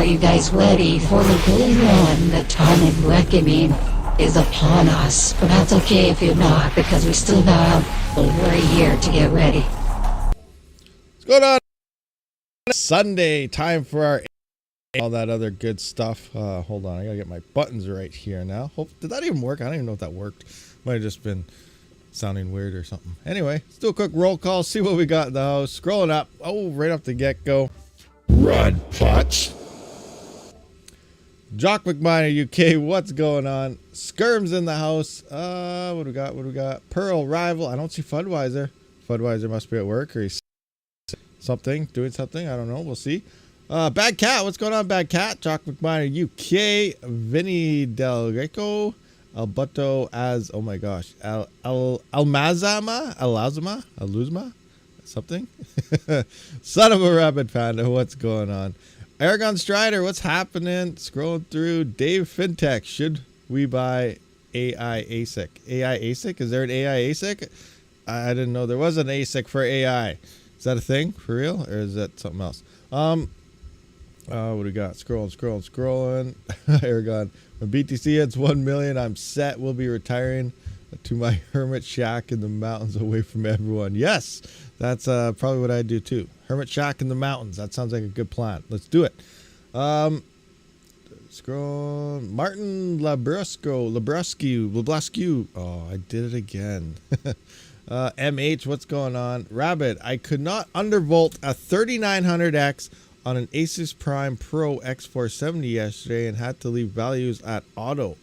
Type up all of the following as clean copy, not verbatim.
you guys ready for the big one? The time of reckoning is upon us. But that's okay if you're not, because we still have over a year to get ready. What's going on? Sunday, time for our all that other good stuff. Hold on, I gotta get my buttons right here now. Did that even work? I don't even know if that worked. Might have just been sounding weird or something. Anyway, let's do a quick roll call, see what we got in the house. Scrolling up. Oh, right off the get-go. Run, Putz. Jock McMiner UK, what's going on? Skirm's in the house. What do we got? What do we got? Pearl Rival. I don't see Fudweiser. Fudweiser must be at work or he's doing something. I don't know. We'll see. Bad Cat, what's going on, Bad Cat? Jock McMiner UK, Vinny Del Greco, Alberto as, oh my gosh, Aluzma, something. Son of a Rabid Panda, what's going on? Aragon Strider, what's happening? Scrolling through. Dave Fintech, should we buy AI ASIC? AI ASIC? Is there an AI ASIC? I didn't know there was an ASIC for AI. Is that a thing for real, or is that something else? What do we got? Scrolling. Aragon. When BTC hits 1 million, I'm set. We'll be retiring to my hermit shack in the mountains away from everyone. Yes, that's probably what I do too. Hermit shack in the mountains. That sounds like a good plan. Let's do it. Scroll. Martin Labruscu. Oh, I did it again. MH, what's going on? Rabid, I could not undervolt a 3900X on an Asus Prime Pro X470 yesterday and had to leave values at auto.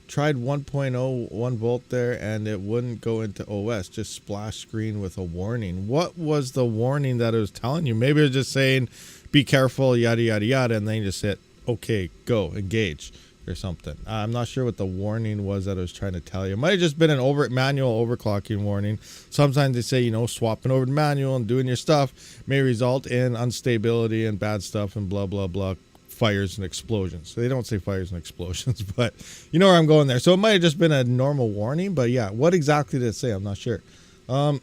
Tried 1.01 volt there and it wouldn't go into OS, just splash screen with a warning. What was the warning that it was telling you? Maybe it was just saying, be careful, yada, yada, yada, and then you just hit, okay, go, engage, or something. I'm not sure what the warning was that it was trying to tell you. It might have just been an manual overclocking warning. Sometimes they say, you know, swapping over to manual and doing your stuff may result in instability and bad stuff and blah, blah, blah, fires and explosions. So they don't say fires and explosions, but you know where I'm going there. So it might have just been a normal warning, but yeah, what exactly did it say? I'm not sure. Oh,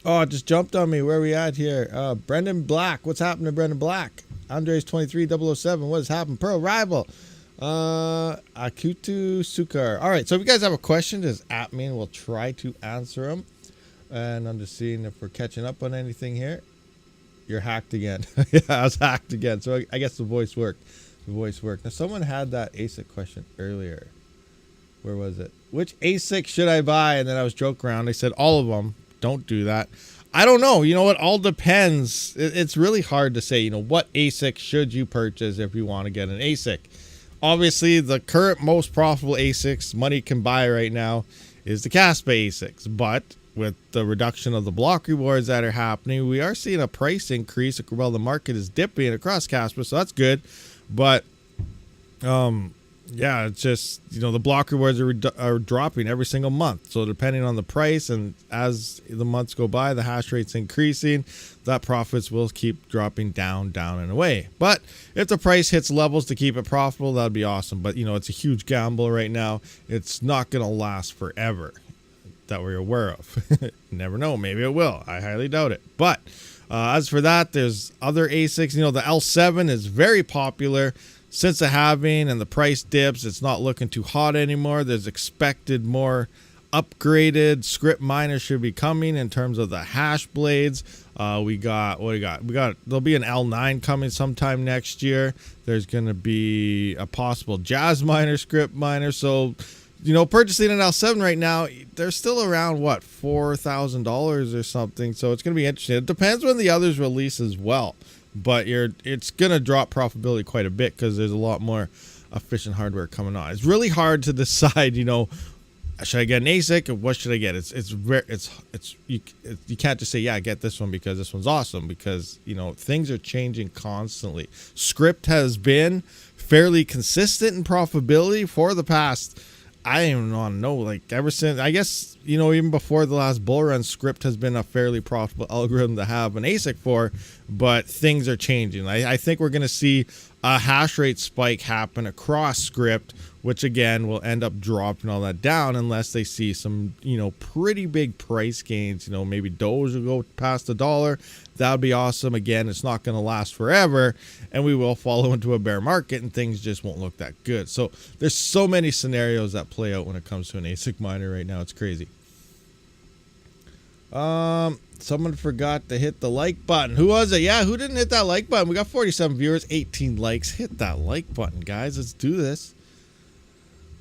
it just jumped on me. Where are we at here? Brendan Black. What's happened to Brendan Black? Andres 23007. What has happened? Pearl Rival. Akutu Sukar. All right, so if you guys have a question, just at me and we'll try to answer them. And I'm just seeing if we're catching up on anything here. You're hacked again. Yeah, I was hacked again. So I guess the voice worked. Now, someone had that ASIC question earlier. Where was it? Which ASIC should I buy? And then I was joking around. They said all of them. Don't do that. I don't know. You know what? All depends. It's really hard to say, you know, what ASIC should you purchase if you want to get an ASIC. Obviously, the current most profitable ASICs money can buy right now is the Kaspa ASICs. But with the reduction of the block rewards that are happening, we are seeing a price increase. Well, the market is dipping across Kaspa, so that's good. But, yeah, it's just, you know, the block rewards are dropping every single month. So depending on the price and as the months go by, the hash rate's increasing, that profits will keep dropping down and away. But if the price hits levels to keep it profitable, that'd be awesome. But, you know, it's a huge gamble right now. It's not going to last forever that we're aware of. Never know. Maybe it will. I highly doubt it. But as for that, there's other ASICs. You know, the L7 is very popular. Since the halving and the price dips, it's not looking too hot anymore. There's expected more upgraded script miners should be coming in terms of the hash blades. There'll be an L9 coming sometime next year. There's going to be a possible Jazz miner, script miner. So, you know, purchasing an L7 right now, they're still around, what, $4,000 or something. So it's going to be interesting. It depends when the others release as well. But it's going to drop profitability quite a bit because there's a lot more efficient hardware coming on. It's really hard to decide, you know, should I get an ASIC or what should I get? You can't just say, yeah, get this one because this one's awesome, because, you know, things are changing constantly. Script has been fairly consistent in profitability for the past, I don't even want to know, like ever since, I guess, you know, even before the last bull run, Script has been a fairly profitable algorithm to have an ASIC for, but things are changing. I think we're going to see a hash rate spike happen across Script which again will end up dropping all that down unless they see some, pretty big price gains. Maybe Doge will go past $1. That would be awesome. Again, it's not going to last forever, and we will follow into a bear market and things just won't look that good. So there's so many scenarios that play out when it comes to an ASIC miner right now. It's crazy. Someone forgot to hit the like button. Who was it? Yeah, who didn't hit that like button? We got 47 viewers, 18 likes. Hit that like button, guys. Let's do this.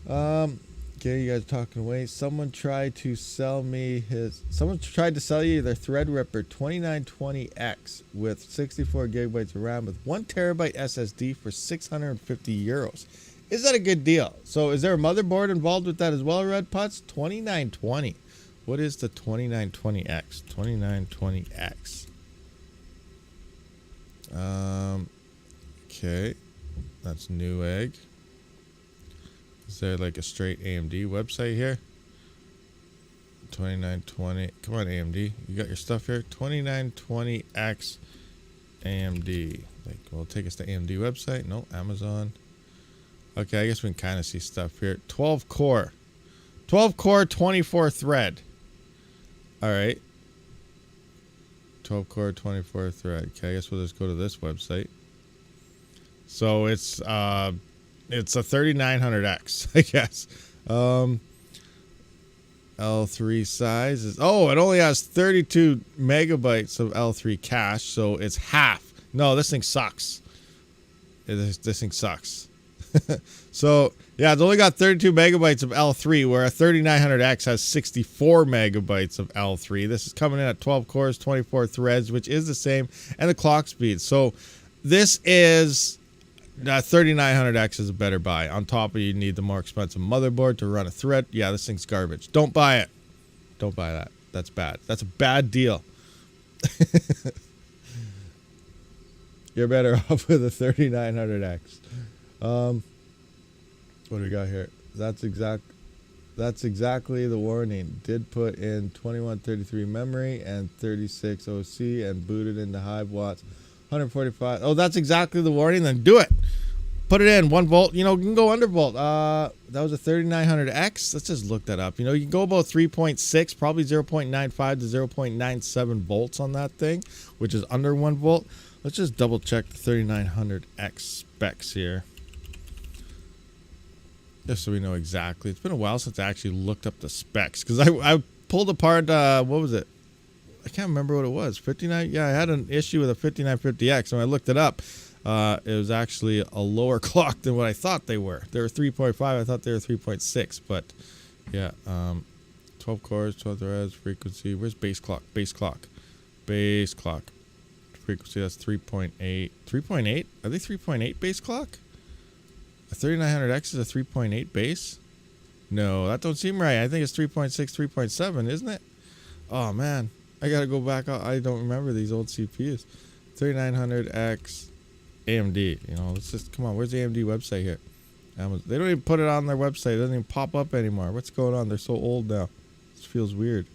Okay, you guys are talking away. Someone tried to sell you their Threadripper 2920X with 64 gigabytes of RAM with 1 terabyte SSD for €650. Is that a good deal? So is there a motherboard involved with that as well, Red Putts? 2920. What is the 2920X? 2920X. Okay. That's Newegg. Is there like a straight AMD website here? 2920. Come on, AMD. You got your stuff here? 2920X AMD. Like, will it take us to AMD website? No, Amazon. Okay, I guess we can kind of see stuff here. 12 core. 12 core, 24 thread. All right. 12 core, 24 thread. Okay, I guess we'll just go to this website. So it's a 3900X, I guess. L3 size is, it only has 32 megabytes of L3 cache, so it's half. No, this thing sucks. This thing sucks. So, yeah, it's only got 32 megabytes of L3, where a 3900X has 64 megabytes of L3. This is coming in at 12 cores, 24 threads, which is the same, and the clock speed. So, this is... 3900X is a better buy. On top of, you need the more expensive motherboard to run a thread. Yeah, this thing's garbage. Don't buy it. Don't buy that. That's bad. That's a bad deal. You're better off with a 3900X. What do we got here? That's exactly the warning. Did put in 2133 memory and 36 OC and booted into Hive watts. 145. Oh, that's exactly the warning. Then do it. Put it in 1 volt. You can go under volt. That was a 3900X. Let's just look that up. You can go about 3.6, probably 0.95 to 0.97 volts on that thing, which is under 1 volt. Let's just double check the 3900X specs here, just so we know exactly. It's been a while since I actually looked up the specs, because I pulled apart. What was it? I can't remember what it was. 59. Yeah, I had an issue with a 5950X, and when I looked it up, it was actually a lower clock than what I thought they were. They were 3.5. I thought they were 3.6, but yeah. 12 cores, 12 threads, frequency. Where's base clock? Base clock. Base clock. Frequency, that's 3.8. 3.8? Are they 3.8 base clock? A 3900X is a 3.8 base? No, that don't seem right. I think it's 3.6, 3.7, isn't it? Oh, man. I gotta go back. I don't remember these old CPUs. 3900X AMD. Let's just come on. Where's the AMD website here? Amazon. They don't even put it on their website. It doesn't even pop up anymore. What's going on? They're so old now. This feels weird.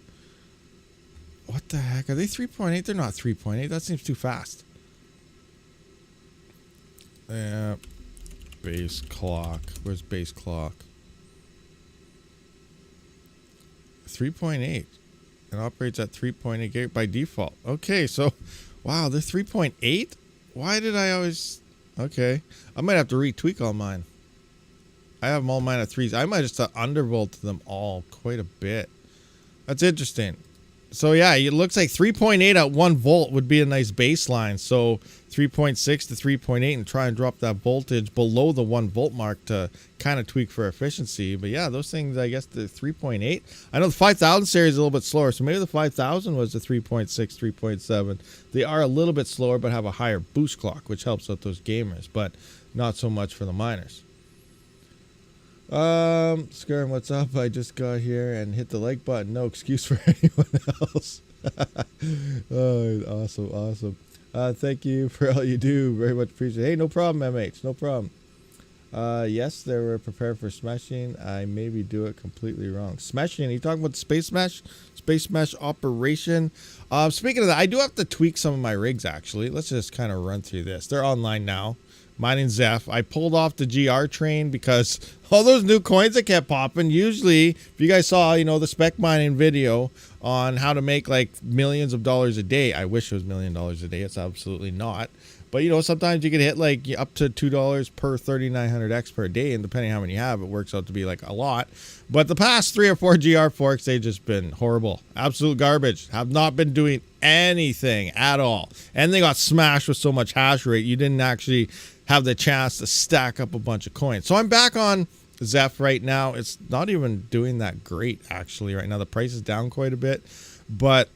What the heck? Are they 3.8? They're not 3.8. That seems too fast. Yeah. Base clock. Where's base clock? 3.8. It operates at 3.8 gig by default. Okay, so, wow, they're 3.8? Why did I always... Okay. I might have to retweak all mine. I have them all mine at 3s. I might just undervolt them all quite a bit. That's interesting. So, yeah, it looks like 3.8 at 1 volt would be a nice baseline. So, 3.6 to 3.8 and try and drop that voltage below the 1 volt mark to kind of tweak for efficiency. But, yeah, those things, I guess, the 3.8. I know the 5000 series is a little bit slower. So, maybe the 5000 was the 3.6, 3.7. They are a little bit slower but have a higher boost clock, which helps out those gamers. But not so much for the miners. Skirm, what's up? I just got here and hit the like button. No excuse for anyone else. Oh, awesome. Thank you for all you do. Very much appreciate it. Hey, no problem, MH. No problem. Yes, they were prepared for smashing. I maybe do it completely wrong. Smashing? Are you talking about the Space Mesh? Space Mesh operation? Speaking of that, I do have to tweak some of my rigs, actually. Let's just kind of run through this. They're online now. mining Zeph. I pulled off the GR train because all those new coins that kept popping. Usually, if you guys saw, the spec mining video on how to make like millions of dollars a day. I wish it was $1 million a day. It's absolutely not. But sometimes you can hit like up to $2 per 3900X per day, and depending on how many you have, it works out to be like a lot. But the past 3 or 4 GR forks, they've just been horrible, absolute garbage. Have not been doing anything at all, and they got smashed with so much hash rate. You didn't actually have the chance to stack up a bunch of coins. So I'm back on Zeph right now. It's not even doing that great actually right now. The price is down quite a bit, but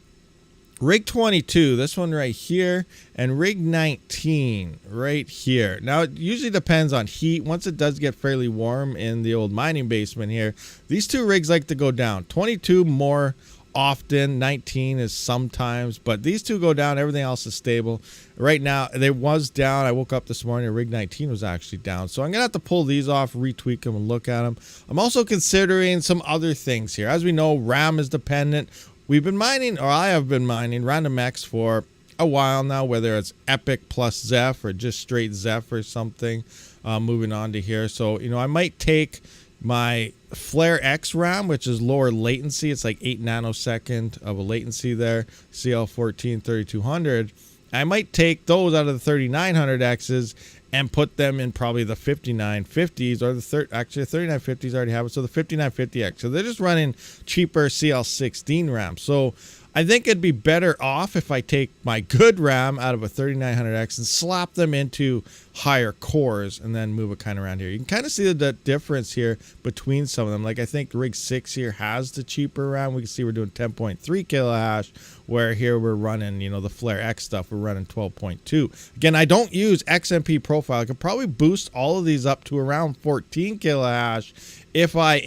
rig 22, this one right here, and rig 19 right here. Now, it usually depends on heat. Once it does get fairly warm in the old mining basement here, these 2 rigs like to go down. 22 more often, 19 is sometimes, but these 2 go down. Everything else is stable. Right now, they was down. I woke up this morning, rig 19 was actually down. So I'm going to have to pull these off, retweak them, and look at them. I'm also considering some other things here. As we know, RAM is dependent. We've been mining, or I have been mining RandomX for a while now, whether it's Epic plus Zeph or just straight Zeph or something. Moving on to here. So, I might take my Flare X RAM, which is lower latency. It's like 8 nanosecond of a latency there. CL14 3200. I might take those out of the 3900Xs and put them in probably the 5950s or the actually the 3950s already have it. So the 5950X. So they're just running cheaper CL16 RAM. So I think it'd be better off if I take my good RAM out of a 3900X and slap them into higher cores and then move it kind of around here. You can kind of see the difference here between some of them. Like I think rig 6 here has the cheaper RAM. We can see we're doing 10.3 kilohash, where here we're running, the Flare X stuff, we're running 12.2. Again, I don't use XMP profile. I could probably boost all of these up to around 14 kilohash if I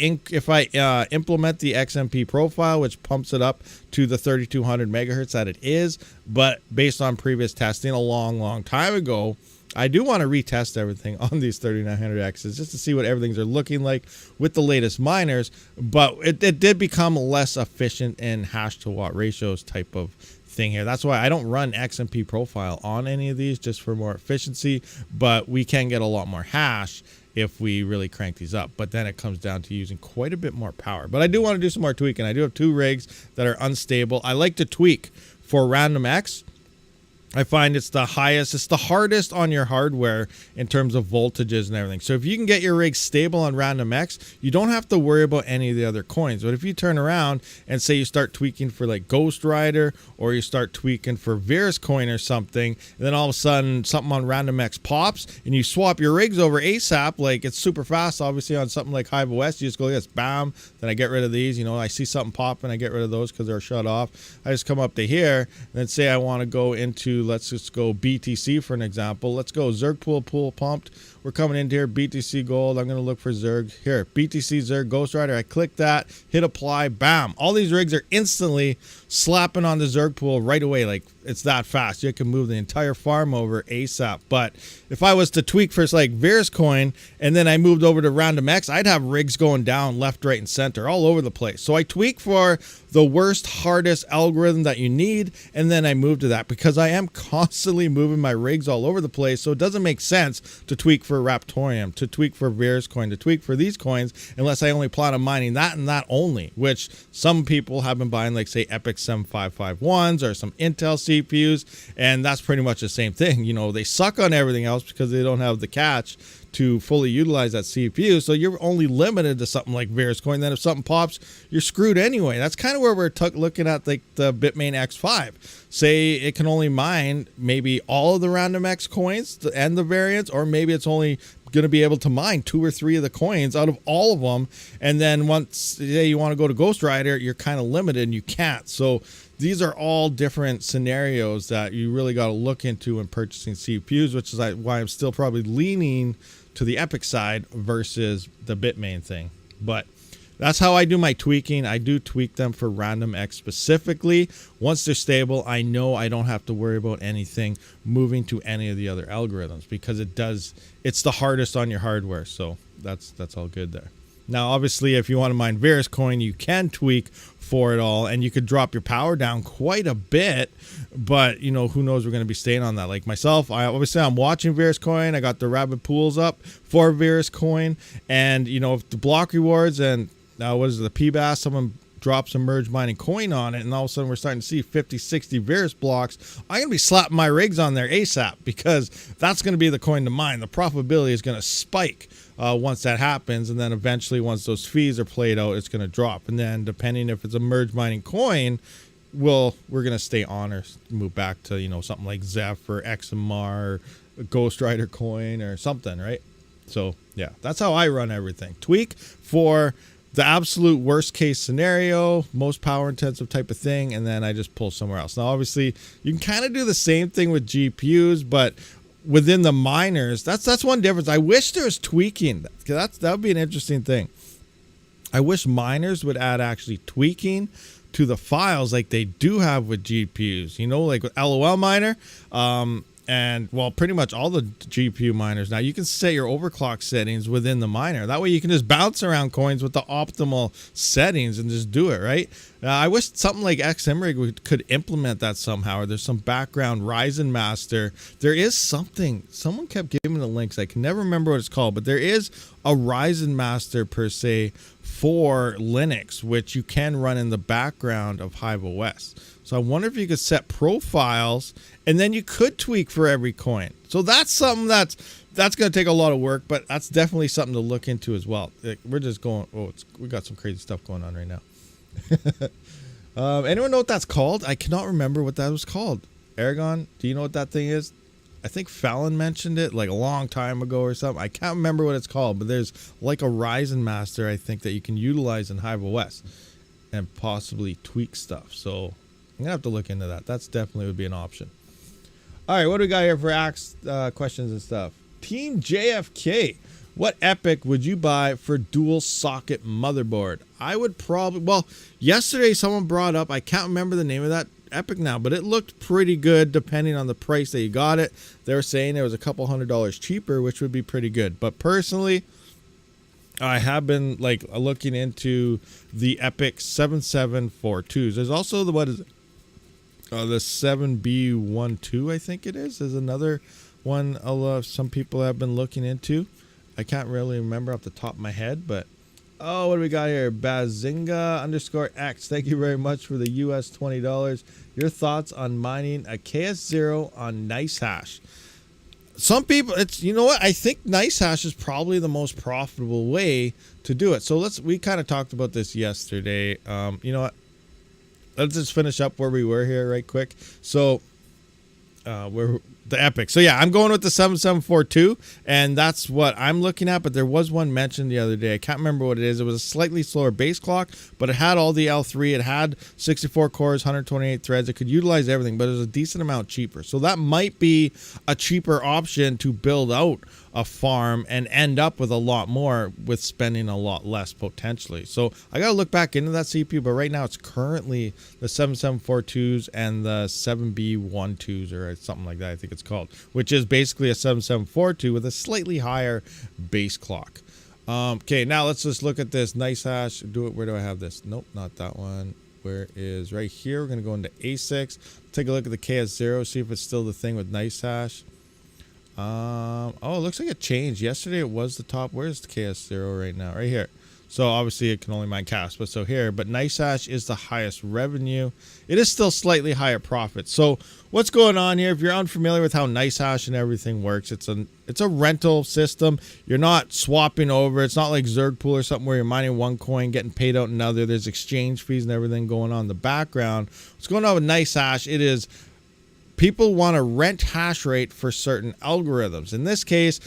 implement the XMP profile, which pumps it up to the 3200 megahertz that it is. But based on previous testing a long time ago, I do want to retest everything on these 3900Xs just to see what everything's are looking like with the latest miners. But it did become less efficient in hash to watt ratios type of thing here. That's why I don't run XMP profile on any of these, just for more efficiency. But we can get a lot more hash if we really crank these up. But then it comes down to using quite a bit more power. But I do want to do some more tweaking. I do have 2 rigs that are unstable. I like to tweak for RandomX. I find it's the highest, it's the hardest on your hardware in terms of voltages and everything. So if you can get your rig stable on RandomX, you don't have to worry about any of the other coins. But if you turn around and say you start tweaking for like Ghost Rider, or you start tweaking for VerisCoin or something, and then all of a sudden something on RandomX pops and you swap your rigs over ASAP, like it's super fast. Obviously on something like Hive OS, you just go, yes, bam, then I get rid of these. I see something popping, I get rid of those because they're shut off. I just come up to here and then say I want to go into, let's just go BTC for an example. Let's go Zerg pool pumped. We're coming into here, BTC gold. I'm going to look for Zerg. Here, BTC Zerg Ghost Rider. I click that, hit apply, bam. All these rigs are instantly slapping on the Zerg pool right away. Like, it's that fast. You can move the entire farm over ASAP. But if I was to tweak for like VerisCoin and then I moved over to RandomX, I'd have rigs going down left, right, and center all over the place. So I tweak for the worst, hardest algorithm that you need, and then I move to that because I am constantly moving my rigs all over the place. So it doesn't make sense to tweak for Raptorium, to tweak for VerisCoin, to tweak for these coins unless I only plan on mining that and that only, which some people have been buying, like say Epic 7551s or some Intel CPUs, and that's pretty much the same thing. They suck on everything else because they don't have the catch to fully utilize that CPU. So you're only limited to something like VerisCoin. Then if something pops, you're screwed anyway. That's kind of where we're looking at like the Bitmain X5. Say it can only mine maybe all of the RandomX coins and the variants, or maybe it's only going to be able to mine 2 or 3 of the coins out of all of them. And then once say you want to go to Ghost Rider, you're kind of limited and you can't. So these are all different scenarios that you really got to look into when purchasing CPUs, which is why I'm still probably leaning to the Epic side versus the Bitmain thing. But that's how I do my tweaking. I do tweak them for RandomX specifically. Once they're stable, I know I don't have to worry about anything moving to any of the other algorithms because it's the hardest on your hardware. So that's all good there. Now, obviously, if you want to mine Verus coin, you can tweak for it all, and you could drop your power down quite a bit, but you know, who knows, we're going to be staying on that. Like myself, I'm watching Verus coin. I got the Rabid pools up for Verus coin, and you know, if the block rewards and what is it, the PBAS, someone drops a merge mining coin on it, and all of a sudden we're starting to see 50, 60 Verus blocks, I'm going to be slapping my rigs on there ASAP, because that's going to be the coin to mine. The profitability is going to spike once that happens, and then eventually once those fees are played out, it's going to drop. And then depending if it's a merge mining coin, we're going to stay on or move back to, you know, something like Zeph or XMR or Ghost Rider coin or something, right? So yeah, that's how I run everything. Tweak for the absolute worst case scenario, most power intensive type of thing, and then I just pull somewhere else. Now obviously you can kind of do the same thing with GPUs, but within the miners, that's one difference. I wish there was tweaking. That would be an interesting thing. I wish miners would add actually tweaking to the files like they do have with GPUs. You know, like with LOL miner, and well, pretty much all the GPU miners now, you can set your overclock settings within the miner. That way you can just bounce around coins with the optimal settings and just do it, right? I wish something like XMRig could implement that somehow, or there's some background Ryzen master. There is something, someone kept giving me the links. I can never remember what it's called, but there is a Ryzen master per se for Linux, which you can run in the background of Hive OS. So I wonder if you could set profiles, and then you could tweak for every coin. So that's something that's going to take a lot of work, but that's definitely something to look into as well. We're just going, we got some crazy stuff going on right now. Anyone know what that's called? I cannot remember what that was called. Aragon, do you know what that thing is? I think Fallon mentioned it like a long time ago or something. I can't remember what it's called, but there's like a Ryzen master, I think, that you can utilize in Hive OS and possibly tweak stuff. So I'm gonna have to look into that. That's definitely would be an option. All right, what do we got here for questions and stuff? Team JFK, what EPIC would you buy for dual socket motherboard? I would probably, well, yesterday someone brought up, I can't remember the name of that EPIC now, but it looked pretty good depending on the price that you got it. They were saying it was a couple $100 cheaper, which would be pretty good. But personally, I have been like looking into the EPIC 7742s. There's also the, what is it? The 7B12, I think it is another one some people have been looking into. I can't really remember off the top of my head, but oh, what do we got here? Bazinga_X. Thank you very much for the US $20. Your thoughts on mining a KS0 on NiceHash? Some people, it's, you know what? I think NiceHash is probably the most profitable way to do it. So we kind of talked about this yesterday. You know what? Let's just finish up where we were here right quick. So we're the EPIC. So yeah, I'm going with the 7742, and that's what I'm looking at. But there was one mentioned the other day. I can't remember what it is. It was a slightly slower base clock, but it had all the L3. It had 64 cores, 128 threads. It could utilize everything, but it was a decent amount cheaper. So that might be a cheaper option to build out a farm and end up with a lot more with spending a lot less potentially. So I got to look back into that CPU, but right now it's currently the 7742s and the 7B12s or something like that, I think it's called, which is basically a 7742 with a slightly higher base clock. Okay, now let's just look at this NiceHash. Where do I have this? Nope, not that one. Where is right here? We're going to go into ASICs. Take a look at the KS0, see if it's still the thing with NiceHash. Oh, it looks like it changed. Yesterday it was the top. Where's the KS0 right now? Right here. So obviously it can only mine Kaspa. So here, but NiceHash is the highest revenue. It is still slightly higher profit. So what's going on here? If you're unfamiliar with how NiceHash and everything works, it's a rental system. You're not swapping over. It's not like Zergpool or something where you're mining one coin, getting paid out another. There's exchange fees and everything going on in the background. What's going on with NiceHash? It is people want to rent hash rate for certain algorithms. In this case,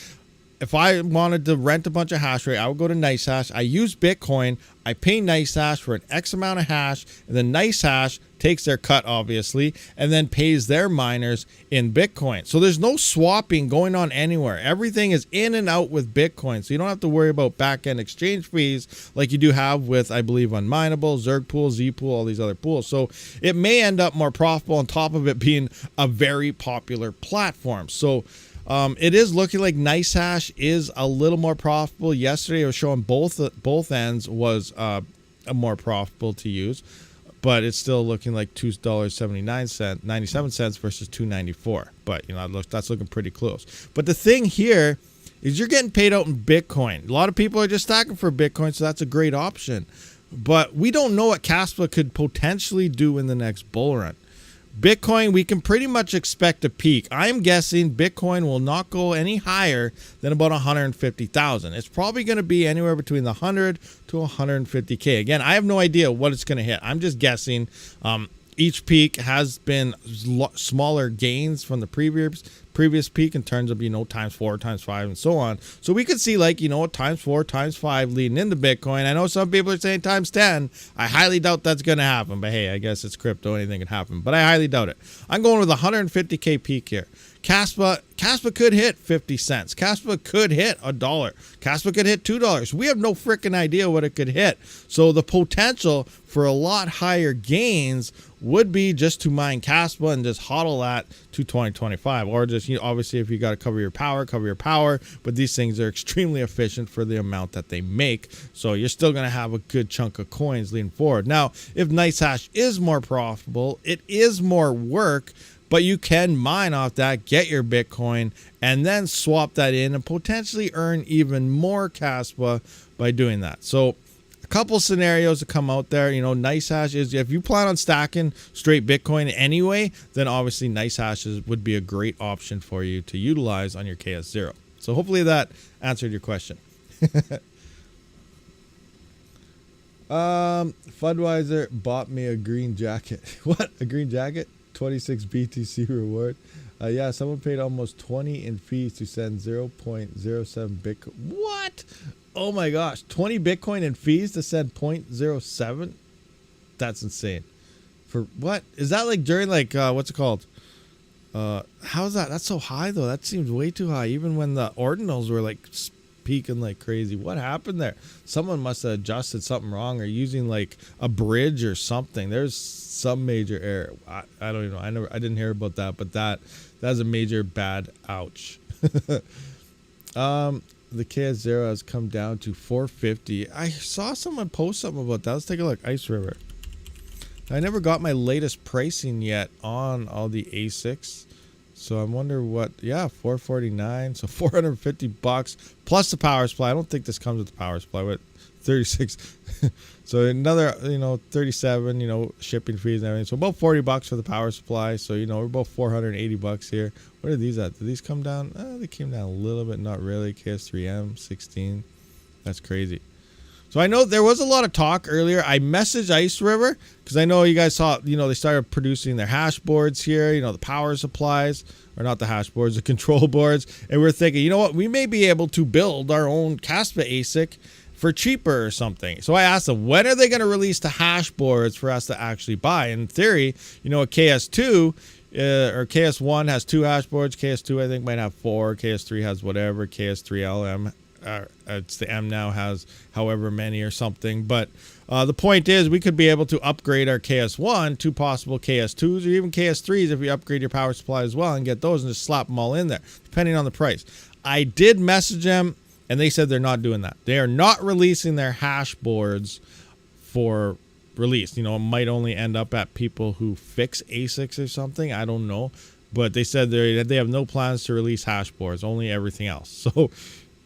if I wanted to rent a bunch of hash rate, I would go to NiceHash. I use Bitcoin. I pay NiceHash for an X amount of hash, and then NiceHash takes their cut, obviously, and then pays their miners in Bitcoin. So there's no swapping going on anywhere. Everything is in and out with Bitcoin. So you don't have to worry about back-end exchange fees like you do have with, I believe, Unmineable, Zergpool, Zpool, all these other pools. So it may end up more profitable on top of it being a very popular platform. So It is looking like NiceHash is a little more profitable. Yesterday, it was showing both ends was more profitable to use, but it's still looking like $2.97 versus $2.94. But you know, that's looking pretty close. But the thing here is you're getting paid out in Bitcoin. A lot of people are just stacking for Bitcoin, so that's a great option. But we don't know what Kaspa could potentially do in the next bull run. Bitcoin, we can pretty much expect a peak. I'm guessing Bitcoin will not go any higher than about 150,000. It's probably going to be anywhere between the 100 to 150K. Again, I have no idea what it's going to hit. I'm just guessing. Each peak has been smaller gains from the previous peak in terms of, you know, times 4, times 5, and so on. So we could see, like, you know, times 4, times 5 leading into Bitcoin. I know some people are saying times 10. I highly doubt that's going to happen. But hey, I guess it's crypto. Anything can happen. But I highly doubt it. I'm going with 150K peak here. Kaspa could hit 50 cents. Kaspa could hit $1. Kaspa could hit $2. We have no freaking idea what it could hit. So the potential for a lot higher gains would be just to mine Kaspa and just hodl that to 2025, or just, you know, obviously if you got to cover your power. But these things are extremely efficient for the amount that they make, so you're still going to have a good chunk of coins leading forward. Now, if NiceHash is more profitable, it is more work. But you can mine off that, get your Bitcoin, and then swap that in and potentially earn even more Kaspa by doing that. So a couple scenarios to come out there. You know, NiceHash is, if you plan on stacking straight Bitcoin anyway, then obviously NiceHash would be a great option for you to utilize on your KS0. So hopefully that answered your question. Fudweiser bought me a green jacket. What? A green jacket? 26 BTC reward. Yeah, someone paid almost 20 in fees to send 0.07 Bitcoin. What? Oh my gosh, 20 Bitcoin in fees to send 0.07? That's insane. For what? Is that like during like what's it called? How's that? That's so high though. That seems way too high. Even when the ordinals were like peaking like crazy. What happened there? Someone must have adjusted something wrong or using like a bridge or something. There's some major error. I don't even know. I didn't hear about that, but that's a major bad ouch. The KS0 has come down to 450. I saw someone post something about that. Let's take a look. Ice River. I never got my latest pricing yet on all the ASICs. So I wonder what, yeah, 449, so $450 plus the power supply. I don't think this comes with the power supply, but 36. So another, you know, 37, you know, shipping fees and everything. So about $40 for the power supply. So, you know, we're about $480 here. What are these at? Did these come down? They came down a little bit, not really. KS3M, 16. That's crazy. So I know there was a lot of talk earlier. I messaged Ice River because I know you guys saw, you know, they started producing their hash boards here, you know, the power supplies, or not the hash boards, the control boards. And we're thinking, you know what, we may be able to build our own Kaspa ASIC for cheaper or something. So I asked them, when are they going to release the hash boards for us to actually buy? In theory, you know, a KS2 or KS1 has 2 hash boards. KS2, I think, might have 4. KS3 has whatever. KS3LM. It's the M now has however many or something, but the point is we could be able to upgrade our KS1 to possible KS2s or even KS3s if we upgrade your power supply as well and get those and just slap them all in there depending on the price. I did message them and they said they're not doing that. They are not releasing their hash boards for release. You know, it might only end up at people who fix ASICs or something. I don't know, but they said they have no plans to release hash boards, only everything else. So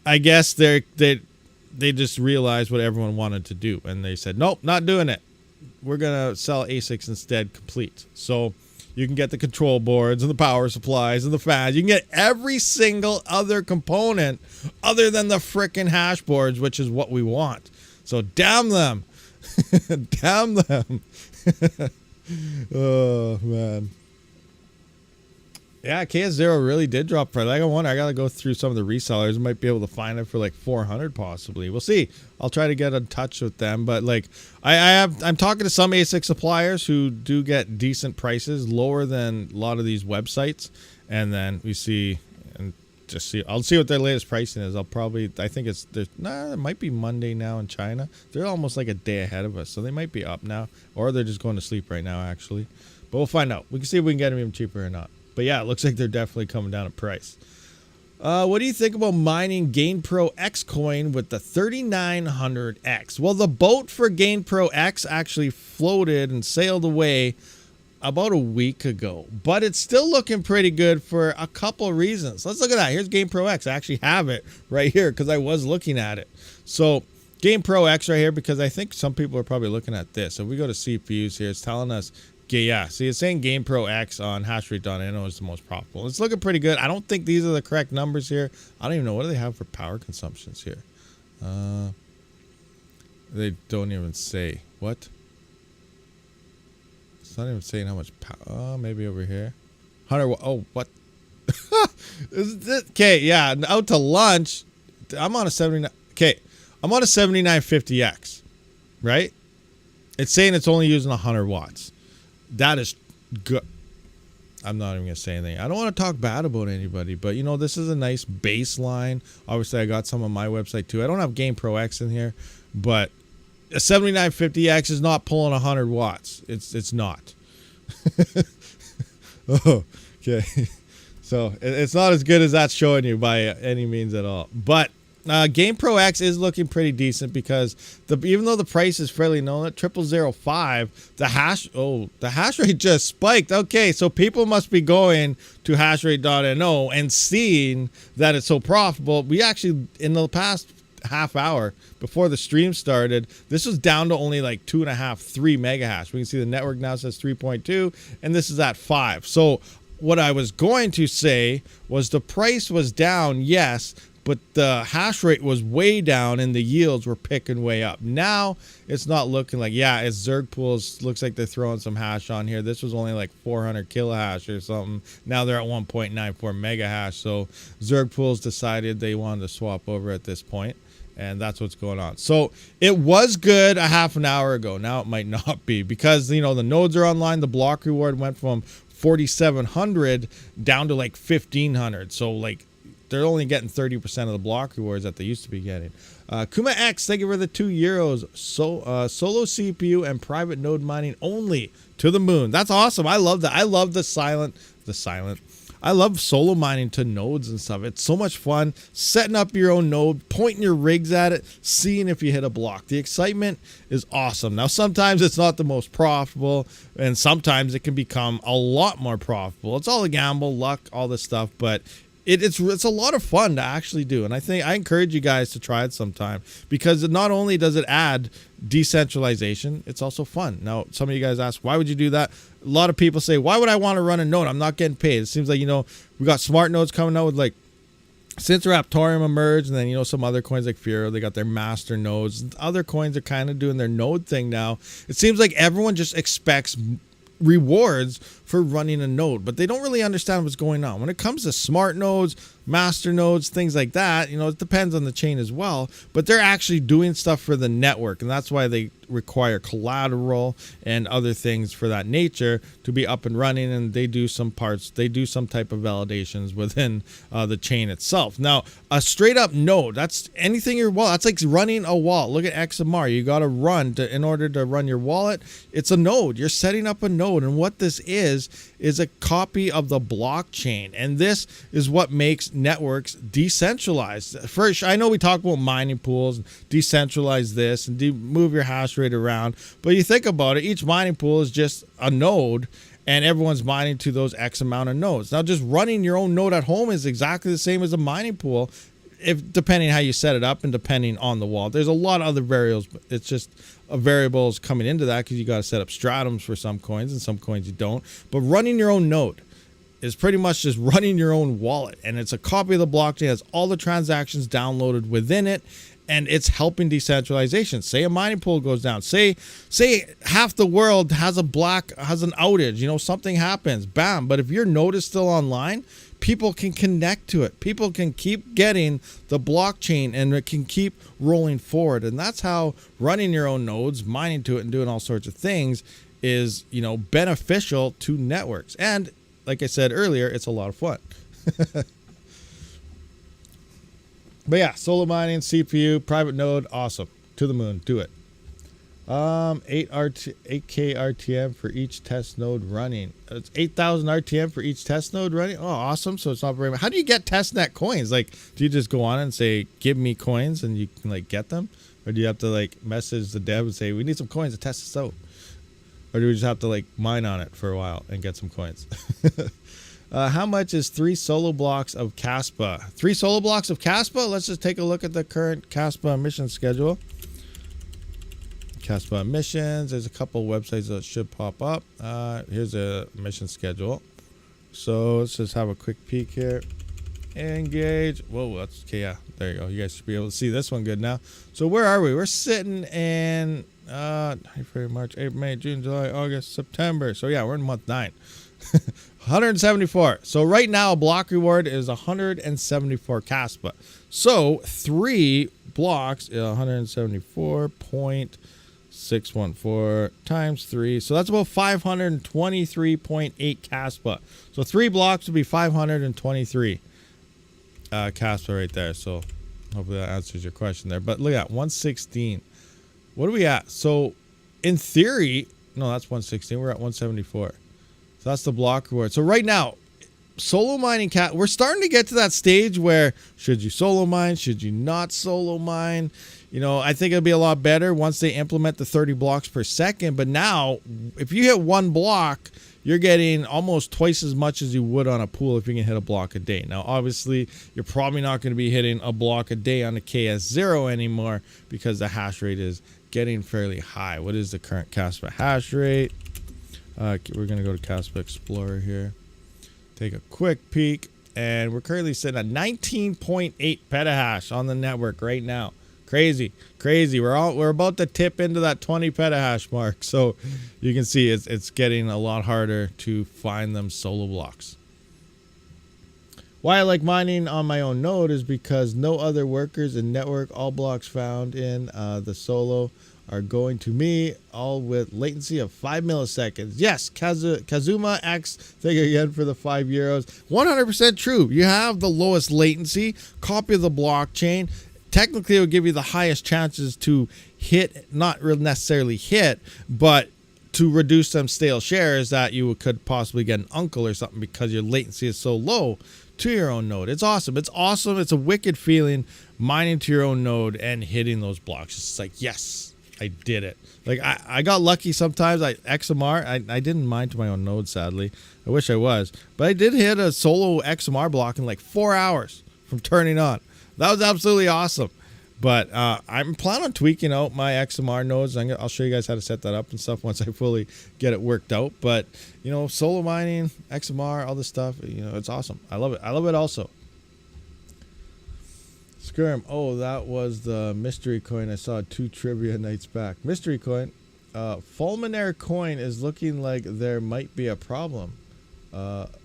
I guess they just realized what everyone wanted to do, and they said, nope, not doing it. We're going to sell ASICs instead complete. So you can get the control boards and the power supplies and the fans. You can get every single other component other than the frickin' hash boards, which is what we want. So damn them. Damn them. Oh, man. Yeah, KS0 really did drop price. Like, I wonder, I gotta go through some of the resellers. I might be able to find it for like 400 possibly. We'll see. I'll try to get in touch with them. But like, I'm talking to some ASIC suppliers who do get decent prices, lower than a lot of these websites. And then we see and just see. I'll see what their latest pricing is. I think it might be Monday now in China. They're almost like a day ahead of us, so they might be up now, or they're just going to sleep right now actually. But we'll find out. We can see if we can get them even cheaper or not. But yeah, it looks like they're definitely coming down in price. What do you think about mining GainPro X coin with the 3900X? Well, the boat for GainPro X actually floated and sailed away about a week ago, but it's still looking pretty good for a couple of reasons. Let's look at that. Here's GamePro X. I actually have it right here because I was looking at it. So GamePro X right here, because I think some people are probably looking at this. If we go to CPUs here, it's telling us, yeah, see, it's saying GamePro X on hashrate.no is the most profitable. It's looking pretty good. I don't think these are the correct numbers here. I don't even know. What do they have for power consumptions here? They don't even say. What? It's not even saying how much power. Maybe over here. 100. Oh, what? Okay, yeah. Out to lunch. I'm on a 79. Okay, I'm on a 7950X, right? It's saying it's only using 100 watts. That is good. I'm not even going to say anything. I don't want to talk bad about anybody, but you know, this is a nice baseline. Obviously, I got some on my website too. I don't have GamePro X in here, but a 7950X is not pulling 100 watts. It's not. Oh, okay. So it's not as good as that's showing you by any means at all. But GamePro X is looking pretty decent because even though the price is fairly known at 0005, the hash rate just spiked. Okay, so people must be going to hashrate.no and seeing that it's so profitable. We actually, in the past half hour before the stream started, this was down to only like 2.5, 3 mega hash. We can see the network now says 3.2, and this is at 5. So what I was going to say was the price was down, yes, but the hash rate was way down and the yields were picking way up. Now it's not looking like, yeah, it's Zerg pools. Looks like they're throwing some hash on here. This was only like 400 kilohash or something. Now they're at 1.94 mega hash. So Zerg pools decided they wanted to swap over at this point, and that's what's going on. So it was good a half an hour ago. Now it might not be because, you know, the nodes are online. The block reward went from 4,700 down to like 1,500. So like, they're only getting 30% of the block rewards that they used to be getting. Kuma X, thank you for the €2. Solo CPU and private node mining only to the moon. That's awesome. I love that. I love I love solo mining to nodes and stuff. It's so much fun setting up your own node, pointing your rigs at it, seeing if you hit a block. The excitement is awesome. Now, sometimes it's not the most profitable, and sometimes it can become a lot more profitable. It's all a gamble, luck, all this stuff, but it's a lot of fun to actually do, and I encourage you guys to try it sometime because not only does it add decentralization, it's also fun. Now, some of you guys ask, why would you do that? A lot of people say, why would I want to run a node? I'm not getting paid. It seems like, you know, we got smart nodes coming out with like since Raptorium emerged, and then, you know, some other coins like Furo, they got their master nodes. Other coins are kind of doing their node thing now. It seems like everyone just expects rewards for running a node, but they don't really understand what's going on when it comes to smart nodes, master nodes, things like that. You know, it depends on the chain as well, but they're actually doing stuff for the network, and that's why they require collateral and other things for that nature to be up and running, and they do some type of validations within the chain itself. Now, a straight up node, that's anything your wallet, that's like running a wallet. Look at XMR, you got to run in order to run your wallet. It's a node. You're setting up a node, and what this is a copy of the blockchain, and this is what makes networks decentralized. First, I know we talk about mining pools, decentralize this and move your hash rate around, but you think about it, each mining pool is just a node, and everyone's mining to those X amount of nodes. Now, just running your own node at home is exactly the same as a mining pool, depending how you set it up and depending on the wallet. There's a lot of other variables, but it's just variables coming into that because you got to set up stratums for some coins and some coins you don't. But running your own node is pretty much just running your own wallet, and it's a copy of the blockchain, has all the transactions downloaded within it, and it's helping decentralization. Say a mining pool goes down, say half the world has an outage, you know, something happens, bam. But if your node is still online, people can connect to it. People can keep getting the blockchain, and it can keep rolling forward. And that's how running your own nodes, mining to it, and doing all sorts of things is, you know, beneficial to networks. And like I said earlier, it's a lot of fun. But yeah, solo mining, CPU, private node, awesome. To the moon, do it. 8K RTM for each test node running. It's 8,000 RTM for each test node running. Oh, awesome! So it's not very much. How do you get testnet coins? Like, do you just go on and say, "Give me coins," and you can like get them, or do you have to like message the dev and say, "We need some coins to test this out," or do we just have to like mine on it for a while and get some coins? How much is 3 solo blocks of Kaspa? 3 solo blocks of Kaspa? Let's just take a look at the current Kaspa mission schedule. Kaspa missions. There's a couple websites that should pop up. Here's a mission schedule. So let's just have a quick peek here. Engage. Whoa, that's okay. Yeah, there you go. You guys should be able to see this one good now. So where are we? We're sitting in February, March, April, May, June, July, August, September. So yeah, we're in month 9. 174. So right now, a block reward is 174 Kaspa. So 3 blocks, 174.614 times 3. So that's about 523.8 Kaspa. So 3 blocks would be 523 Kaspa right there. So hopefully that answers your question there. But look at 116. What are we at? So in theory, no, that's 116. We're at 174. So that's the block reward. So right now, solo mining we're starting to get to that stage where should you solo mine? Should you not solo mine? You know, I think it'll be a lot better once they implement the 30 blocks per second. But now, if you hit 1 block, you're getting almost twice as much as you would on a pool if you can hit a block a day. Now, obviously, you're probably not going to be hitting a block a day on a KS0 anymore because the hash rate is getting fairly high. What is the current Kaspa hash rate? We're going to go to Kaspa Explorer here. Take a quick peek. And we're currently sitting at 19.8 petahash on the network right now. Crazy. We're about to tip into that 20 petahash mark. So you can see it's getting a lot harder to find them solo blocks. Why I like mining on my own node is because no other workers in network. All blocks found in the solo are going to me, all with latency of 5 milliseconds. Yes, Kazuma X, thank you again for the €5. 100% true. You have the lowest latency, copy of the blockchain. Technically, it would give you the highest chances to hit, not necessarily hit, but to reduce some stale shares that you could possibly get an uncle or something because your latency is so low to your own node. It's awesome. It's awesome. It's a wicked feeling mining to your own node and hitting those blocks. It's like, yes, I did it. Like I got lucky sometimes. XMR, I didn't mine to my own node, sadly. I wish I was. But I did hit a solo XMR block in like 4 hours from turning on. That was absolutely awesome. But I'm planning on tweaking out my XMR nodes. I'll show you guys how to set that up and stuff once I fully get it worked out. But, you know, solo mining, XMR, all this stuff, you know, it's awesome. I love it. I love it also. Skirm. Oh, that was the mystery coin I saw 2 trivia nights back. Mystery coin. Fulminaire coin is looking like there might be a problem. Furcolor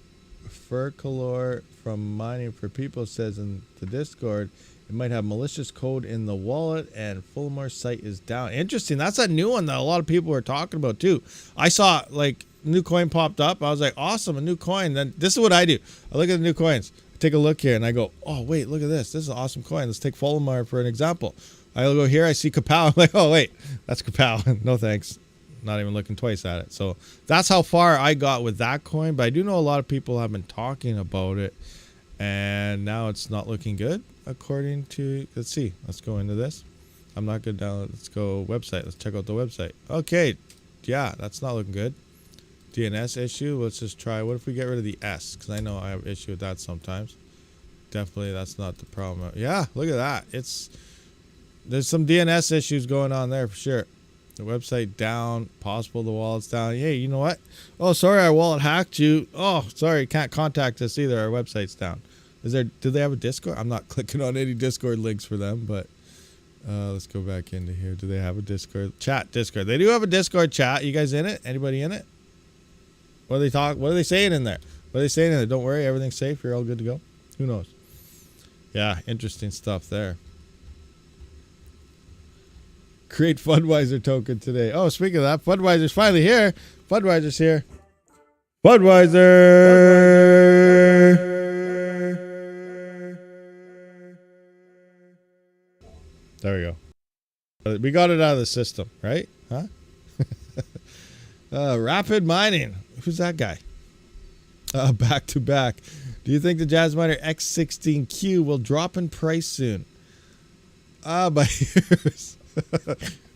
from Mining for People says in the Discord, it might have malicious code in the wallet and Fulminaire site is down. Interesting. That's a new one that a lot of people are talking about too. I saw like new coin popped up. I was like, awesome, a new coin. Then this is what I do. I look at the new coins. I take a look here and I go, oh wait, look at this. This is an awesome coin. Let's take Fulminaire for an example. I'll go here. I see Kapow. I'm like, oh wait, that's Kapow. No thanks. Not even looking twice at it. So that's how far I got with that coin. But I do know a lot of people have been talking about it. And now it's not looking good. According to, let's see. Let's go into this. I'm not good down. Let's go website. Let's check out the website. Okay. Yeah, that's not looking good. DNS issue. Let's just try. What if we get rid of the S? Because I know I have issue with that sometimes. Definitely that's not the problem. Yeah, look at that. There's some DNS issues going on there for sure. The website down, possible the wallet's down. Hey, you know what? Oh, sorry, our wallet hacked you. Oh, sorry, can't contact us either. Our website's down. Do they have a Discord? I'm not clicking on any Discord links for them, but let's go back into here. Do they have a Discord? Discord. They do have a Discord chat. You guys in it? Anybody in it? What are they saying in there? What are they saying in there? Don't worry, everything's safe. You're all good to go. Who knows? Yeah, interesting stuff there. Create Fundweiser token today. Oh, speaking of that, Fundweiser's finally here. Fundweiser's here. Fundweiser! There we go. We got it out of the system, right? Huh? Rapid mining. Who's that guy? Back to back. Do you think the Jazzminer X16Q will drop in price soon? My ears.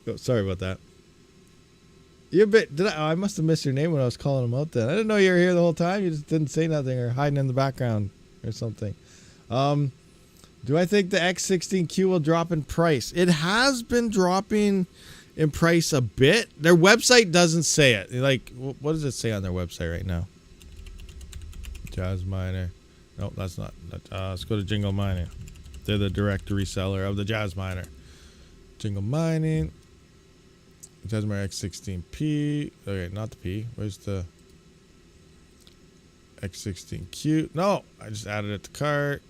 Oh, sorry about that. You a bit? I must have missed your name when I was calling him out. Then I didn't know you were here the whole time. You just didn't say nothing or hiding in the background or something. Do I think the X16Q will drop in price? It has been dropping in price a bit. Their website doesn't say it. Like, what does it say on their website right now? Jazzminer. No, that's not. Let's go to Jingle Mining. They're the direct reseller of the Jazzminer. Jingle Mining. Jazzminer X16P. Okay, not the P. Where's the X16Q? No, I just added it to cart.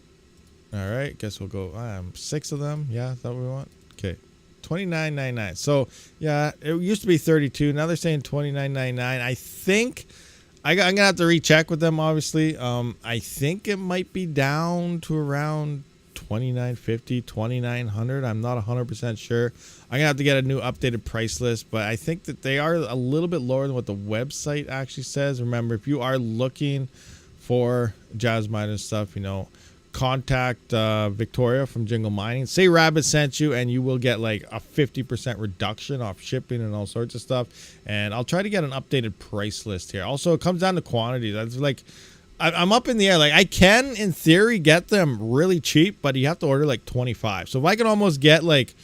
All right, guess we'll go 6 of them. Yeah, is that what we want? Okay, $29.99. So yeah, it used to be $32. Now they're saying $29.99. I think I'm gonna have to recheck with them. Obviously, I think it might be down to around $29.50, $2,900. I'm not 100% sure. I'm gonna have to get a new updated price list, but I think that they are a little bit lower than what the website actually says. Remember, if you are looking for Jazzminer stuff, you know, contact Victoria from Jingle Mining. Say Rabid sent you, and you will get like a 50% reduction off shipping and all sorts of stuff. And I'll try to get an updated price list here. Also, it comes down to quantity. That's like, I'm up in the air. Like, I can, in theory, get them really cheap, but you have to order like 25. So if I can almost get like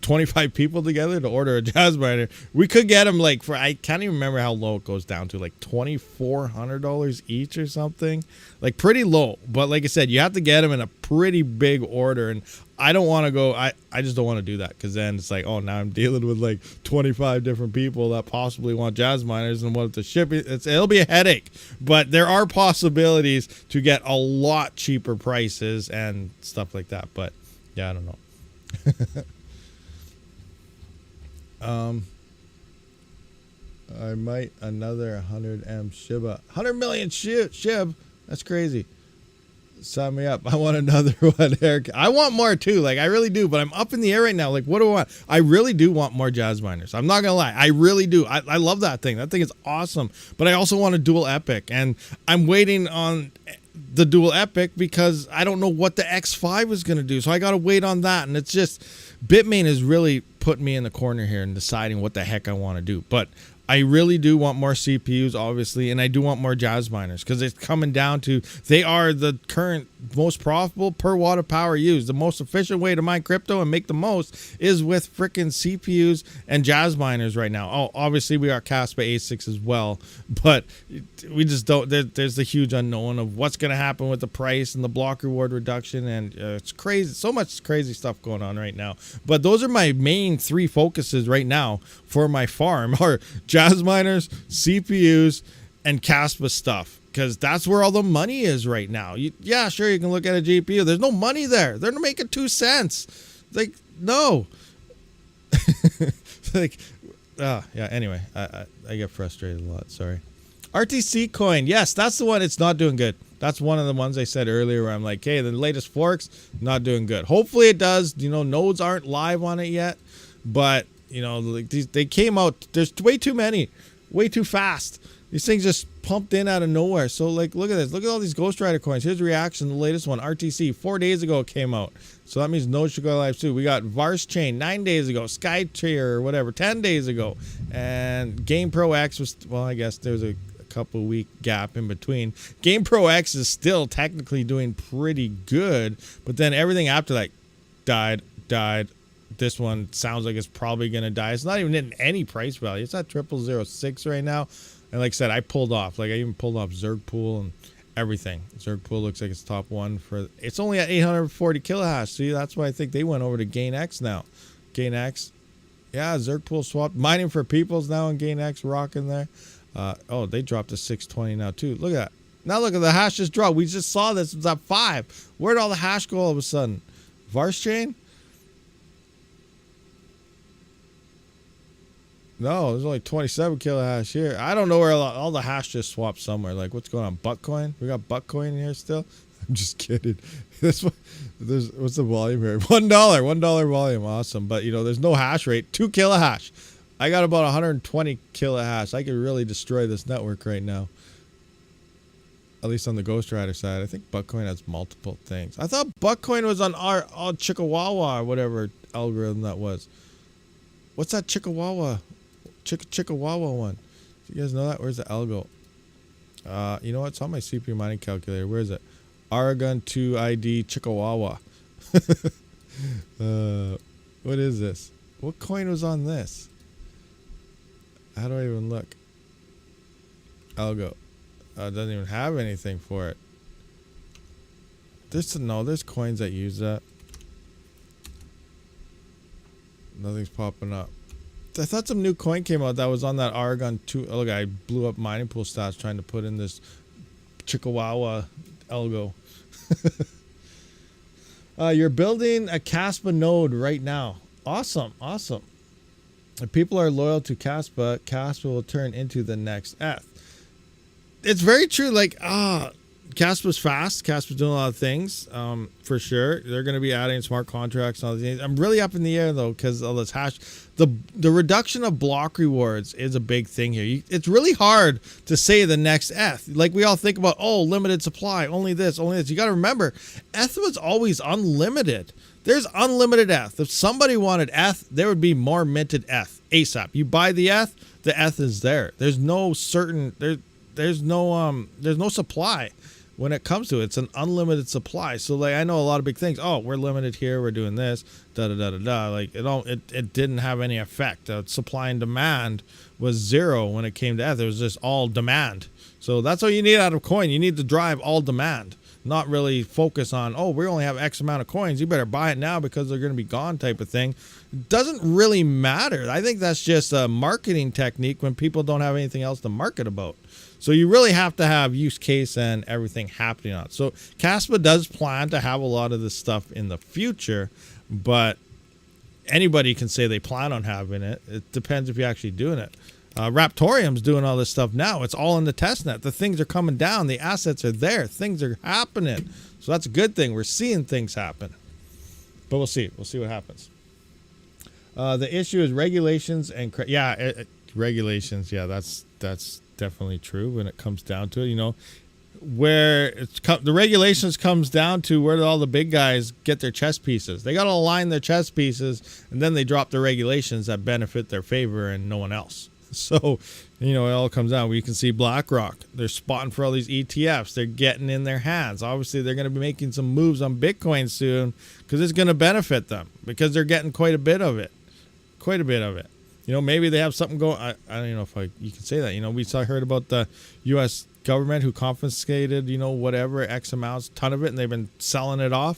25 people together to order a Jazzminer, we could get them like for, I can't even remember how low it goes down to, like $2,400 each or something. Like pretty low. But like I said, you have to get them in a pretty big order, and I don't want to go, I just don't want to do that, because then it's like, oh, now I'm dealing with like 25 different people that possibly want Jazzminers and want to ship it. It'll be a headache, but there are possibilities to get a lot cheaper prices and stuff like that. But yeah, I don't know. I might another 100 M Shiba. 100 million Shib. That's crazy. Sign me up. I want another one, Eric. I want more too. Like, I really do, but I'm up in the air right now. Like, what do I want? I really do want more Jazzminers. I'm not gonna lie. I really do. I love that thing. That thing is awesome. But I also want a dual epic, and I'm waiting on the dual epic because I don't know what the X5 is gonna do. So I gotta wait on that. And it's just, Bitmain has really put me in the corner here and deciding what the heck I want to do. But I really do want more CPUs, obviously, and I do want more Jazzminers, because it's coming down to, they are the current most profitable per watt of power used. The most efficient way to mine crypto and make the most is with freaking CPUs and Jazzminers right now. Oh, obviously we got Kaspa ASICs as well, but we just don't, there's the huge unknown of what's going to happen with the price and the block reward reduction, and it's crazy. So much crazy stuff going on right now. But those are my main 3 focuses right now for my farm, are Jazzminers, CPUs, and Kaspa stuff, because that's where all the money is right now. Yeah, sure, you can look at a GPU. There's no money there. They're making 2 cents. Like, no. Like, yeah, anyway, I get frustrated a lot. Sorry. RTC coin. Yes, that's the one. It's not doing good. That's one of the ones I said earlier where I'm like, hey, the latest forks, not doing good. Hopefully it does. You know, nodes aren't live on it yet, but you know, like they came out. There's way too many, way too fast. These things just pumped in out of nowhere. So like, look at this. Look at all these Ghost Rider coins. Here's reaction. The latest one, RTC, 4 days ago it came out. So that means nodes should go live too. We got Vars Chain 9 days ago, Skytier or whatever 10 days ago, and GamePro X was, well, I guess there's a couple week gap in between. GamePro X is still technically doing pretty good, but then everything after that died. This one sounds like it's probably going to die. It's not even in any price value. It's at 0006 right now. And like I said, I pulled off. Like, I even pulled off Zergpool and everything. Zergpool looks like it's top one for, it's only at 840 kilohash. See, that's why I think they went over to GainX now. GainX. Yeah, Zergpool swapped. Mining for Peoples now and GainX rocking there. Oh, they dropped to 620 now too. Look at that. Now look at the hash just dropped. We just saw this. It was at 5. Where'd all the hash go all of a sudden? Vars Chain? No, there's only 27 kilohash here. I don't know where all the hash just swapped somewhere. Like, what's going on? Buttcoin? We got Buttcoin in here still? I'm just kidding. What's the volume here? $1 volume. Awesome. But, you know, there's no hash rate. 2 kilohash. I got about 120 kilohash. I could really destroy this network right now. At least on the Ghost Rider side. I think Buckcoin has multiple things. I thought Buckcoin was on our Chickawawa or whatever algorithm that was. What's that Chickawawa? Chickawawa one. Do you guys know that? Where's the algo? You know what? It's on my CPU mining calculator. Where is it? Aragon 2 ID Chickawawa. What is this? What coin was on this? How do I even look? Algo. It doesn't even have anything for it. There's coins that use that. Nothing's popping up. I thought some new coin came out that was on that Aragon 2. Oh, look, I blew up mining pool stats trying to put in this Chickawawa algo. You're building a Kaspa node right now. Awesome, awesome. If people are loyal to Kaspa, Kaspa will turn into the next ETH. It's very true. Like, Kaspa's fast. Kaspa's doing a lot of things, for sure. They're going to be adding smart contracts and all these things. I'm really up in the air, though, because of this hash. The reduction of block rewards is a big thing here. It's really hard to say the next ETH. Like, we all think about, limited supply, only this, only this. You got to remember, ETH was always unlimited. There's unlimited ETH. If somebody wanted ETH, there would be more minted ETH ASAP. You buy the ETH is there. There's no certain... There's no supply when it comes to it. It's an unlimited supply. So like I know a lot of big things. Oh, we're limited here. We're doing this. Da da da da da. Like it didn't have any effect. Supply and demand was zero when it came to ETH. It was just all demand. So that's all you need out of coin. You need to drive all demand, not really focus on we only have X amount of coins. You better buy it now because they're going to be gone type of thing. It doesn't really matter. I think that's just a marketing technique when people don't have anything else to market about. So you really have to have use case and everything happening on it. So Kaspa does plan to have a lot of this stuff in the future, but anybody can say they plan on having it. It depends if you're actually doing it. Raptorium's doing all this stuff now. It's all in the testnet. The things are coming down. The assets are there. Things are happening. So that's a good thing. We're seeing things happen. But we'll see. We'll see what happens. The issue is regulations and regulations. Yeah, that's definitely true when it comes down to it. You know, where the regulations comes down to where do all the big guys get their chess pieces. They got to align their chess pieces, and then they drop the regulations that benefit their favor and no one else. So, you know, it all comes down. You can see BlackRock. They're spotting for all these ETFs. They're getting in their hands. Obviously, they're going to be making some moves on Bitcoin soon because it's going to benefit them because they're getting quite a bit of it. Quite a bit of it. You know, maybe they have something going. I don't even know if you can say that. You know, heard about the U.S. government who confiscated, whatever, X amounts, ton of it, and they've been selling it off.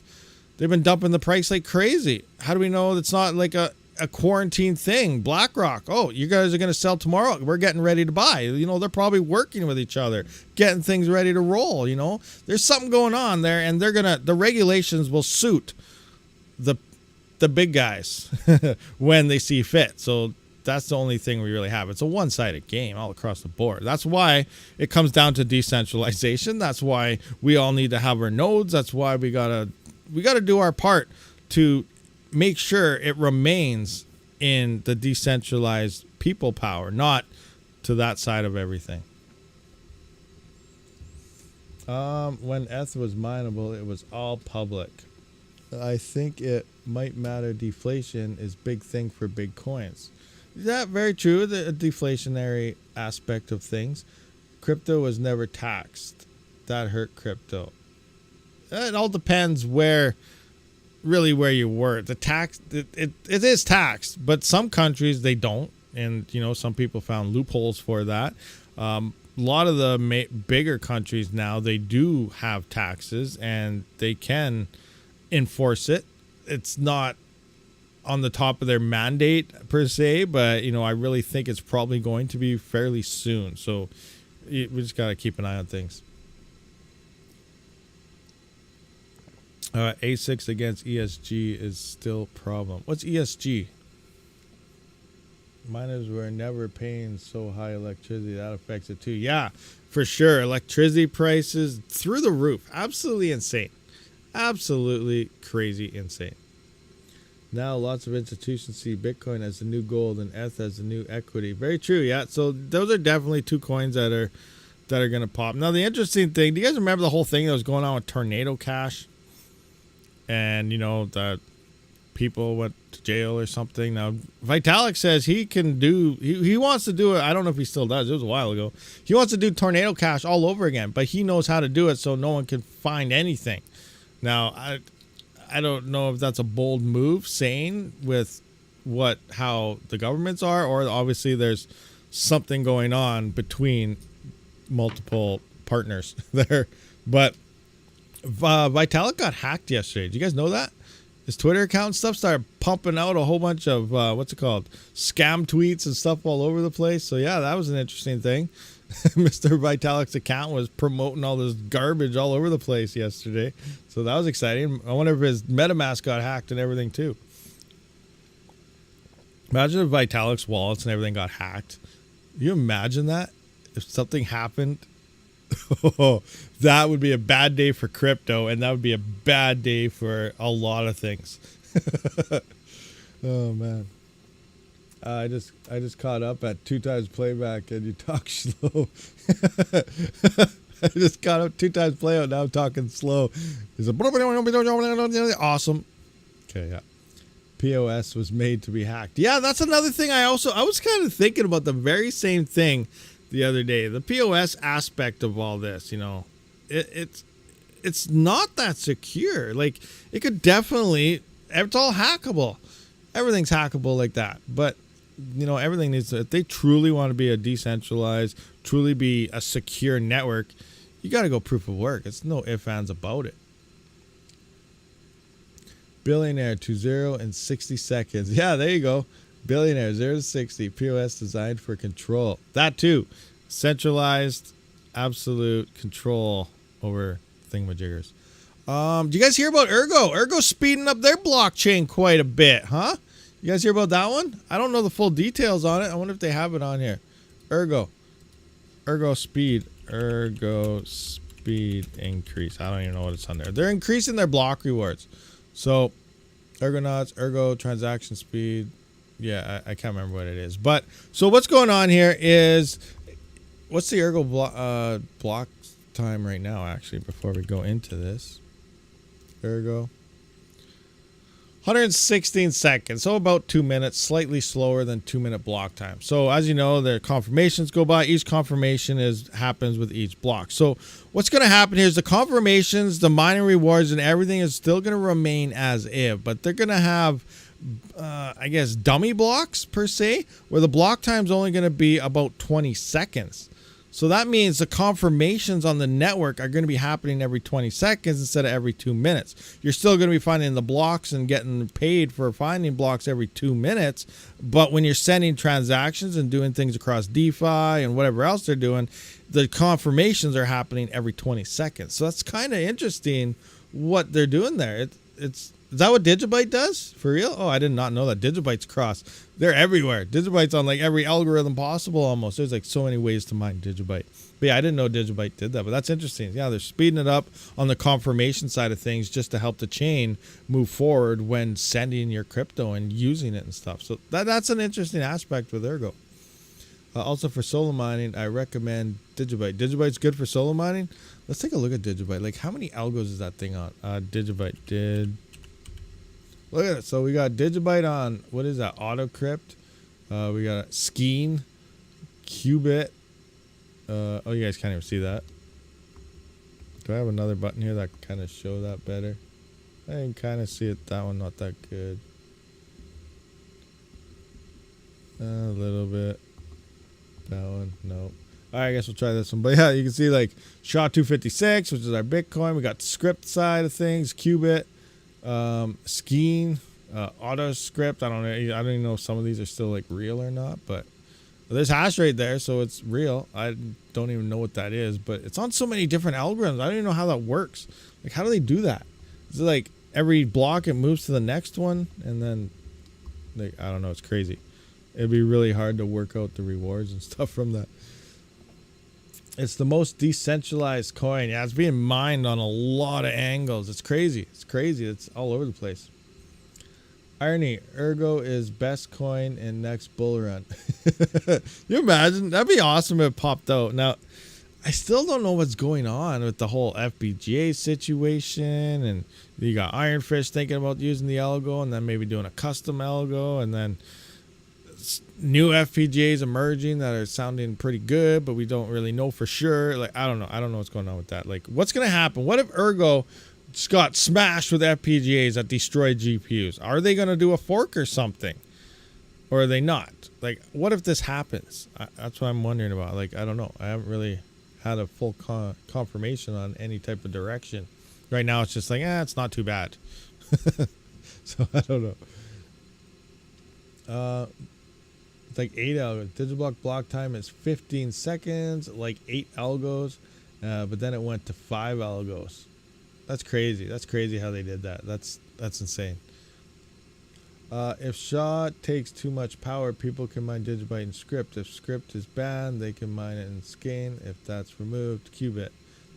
They've been dumping the price like crazy. How do we know it's not like a quarantine thing? BlackRock, you guys are going to sell tomorrow. We're getting ready to buy. They're probably working with each other, getting things ready to roll. There's something going on there, and the regulations will suit the big guys when they see fit. So that's the only thing we really have. It's a one-sided game all across the board. That's why it comes down to decentralization. That's why we all need to have our nodes. That's why we gotta do our part to make sure it remains in the decentralized people power, not to that side of everything. When ETH was mineable, it was all public. I think it might matter. Deflation is big thing for big coins. Is that very true? The deflationary aspect of things. Crypto was never taxed. That hurt crypto. It all depends where you were. The tax, it is taxed, but some countries they don't, and some people found loopholes for that. A lot of the bigger countries now, they do have taxes and they can enforce it. It's not on the top of their mandate per se, but I really think it's probably going to be fairly soon. So we just got to keep an eye on things. ASICs against ESG is still a problem. What's ESG? Miners were never paying so high electricity. That affects it too. Yeah, for sure. Electricity prices through the roof. Absolutely insane. Absolutely crazy insane. Now lots of institutions see Bitcoin as the new gold and ETH as the new equity. Very true, yeah. So those are definitely two coins that are going to pop. Now the interesting thing, do you guys remember the whole thing that was going on with Tornado Cash? And you know that people went to jail or something. Now Vitalik says he can do. He wants to do it. I don't know if he still does. It was a while ago. He wants to do Tornado Cash all over again, but he knows how to do it so no one can find anything. Now I don't know if that's a bold move, saying with how the governments are, or obviously there's something going on between multiple partners there. But Vitalik got hacked yesterday. Did you guys know that? His Twitter account and stuff started pumping out a whole bunch of scam tweets and stuff all over the place. So yeah, that was an interesting thing. Mr. Vitalik's account was promoting all this garbage all over the place yesterday. So that was exciting. I wonder if his MetaMask got hacked and everything too. Imagine if Vitalik's wallets and everything got hacked. Can you imagine that? If something happened, that would be a bad day for crypto, and that would be a bad day for a lot of things. Oh man. I just caught up at 2 times playback and you talk slow. I just caught up 2 times playout. Now I'm talking slow. Awesome. Okay, yeah. POS was made to be hacked. Yeah, that's another thing. I was kind of thinking about the very same thing the other day. The POS aspect of all this, you know, it's not that secure. Like it could definitely, it's all hackable. Everything's hackable like that, but you know, everything needs to, if they truly want to be a decentralized, truly be a secure network, you got to go proof of work. It's no ifs, ands about it. Billionaire to 0 in 60 seconds. Yeah, there you go. Billionaire 0 to 60. POS designed for control. That too. Centralized, absolute control over thingamajiggers. Do you guys hear about Ergo? Ergo's speeding up their blockchain quite a bit, huh? You guys hear about that one? I don't know the full details on it. I wonder if they have it on here. Ergo speed increase. I don't even know what it's on there. They're increasing their block rewards. So Ergonauts, Ergo transaction speed. Yeah, I can't remember what it is. But so what's going on here is, what's the Ergo block time right now, actually, before we go into this? Ergo. 116 seconds, so about 2 minutes, slightly slower than 2 minute block time. So as you know, the confirmations go by. Each confirmation happens with each block. So what's going to happen here is the confirmations, the mining rewards, and everything is still going to remain as if, but they're going to have, I guess, dummy blocks per se, where the block time is only going to be about 20 seconds. So that means the confirmations on the network are going to be happening every 20 seconds instead of every 2 minutes. You're still going to be finding the blocks and getting paid for finding blocks every 2 minutes. But when you're sending transactions and doing things across DeFi and whatever else they're doing, the confirmations are happening every 20 seconds. So that's kind of interesting what they're doing there. Is that what Digibyte does? For real? Oh, I did not know that. Digibyte's cross. They're everywhere. Digibyte's on like every algorithm possible almost. There's like so many ways to mine Digibyte. But yeah, I didn't know Digibyte did that. But that's interesting. Yeah, they're speeding it up on the confirmation side of things just to help the chain move forward when sending your crypto and using it and stuff. So that's an interesting aspect with Ergo. Also for solo mining, I recommend Digibyte. Digibyte's good for solo mining. Let's take a look at Digibyte. Like how many algos is that thing on? Digibyte. Look at it. So we got Digibyte on, what is that? AutoCrypt. We got Skeen, Qubit. Oh, you guys can't even see that. Do I have another button here that kind of show that better? I can kind of see it. That one not that good. A little bit. That one, nope. All right, I guess we'll try this one. But yeah, you can see like SHA-256, which is our Bitcoin. We got script side of things, Qubit. Skeen, AutoScript. I don't even know if some of these are still like real or not, but there's hash rate there, so it's real. I don't even know what that is, but it's on so many different algorithms. I don't even know how that works. Like, how do they do that? Is it like every block it moves to the next one, and then like, I don't know. It's crazy. It'd be really hard to work out the rewards and stuff from that. It's the most decentralized coin. Yeah, it's being mined on a lot of angles. It's crazy. It's crazy. It's all over the place. Irony, Ergo is best coin in next bull run. You imagine? That'd be awesome if it popped out. Now, I still don't know what's going on with the whole FPGA situation. And you got Ironfish thinking about using the algo and then maybe doing a custom algo. And then new FPGAs emerging that are sounding pretty good, but we don't really know for sure. Like, I don't know. I don't know what's going on with that. Like, what's going to happen? What if Ergo just got smashed with FPGAs that destroyed GPUs? Are they going to do a fork or something? Or are they not? Like, what if this happens? That's what I'm wondering about. Like, I don't know. I haven't really had a full confirmation on any type of direction. Right now, it's just like, it's not too bad. So, I don't know. It's like 8 algos. Digiblock block time is 15 seconds, like 8 algos. But then it went to 5 algos. That's crazy. That's crazy how they did that. That's insane. If SHA takes too much power, people can mine Digibyte in script. If script is banned, they can mine it in skein. If that's removed, qubit.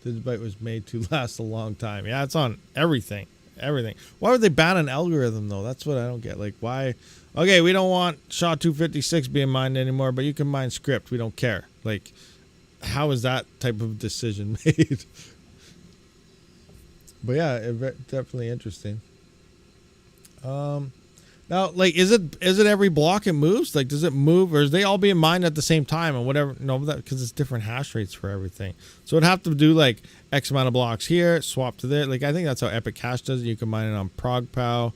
Digibyte was made to last a long time. Yeah, it's on everything. Everything. Why would they ban an algorithm, though? That's what I don't get. Like, why? Okay, we don't want SHA-256 being mined anymore, but you can mine script. We don't care. Like, how is that type of decision made? But yeah, definitely interesting. Now, like, is it every block it moves? Like, does it move, or is they all being mined at the same time and whatever? No, because it's different hash rates for everything. So it'd have to do like X amount of blocks here, swap to there. Like, I think that's how Epic Cache does it. You can mine it on ProgPow,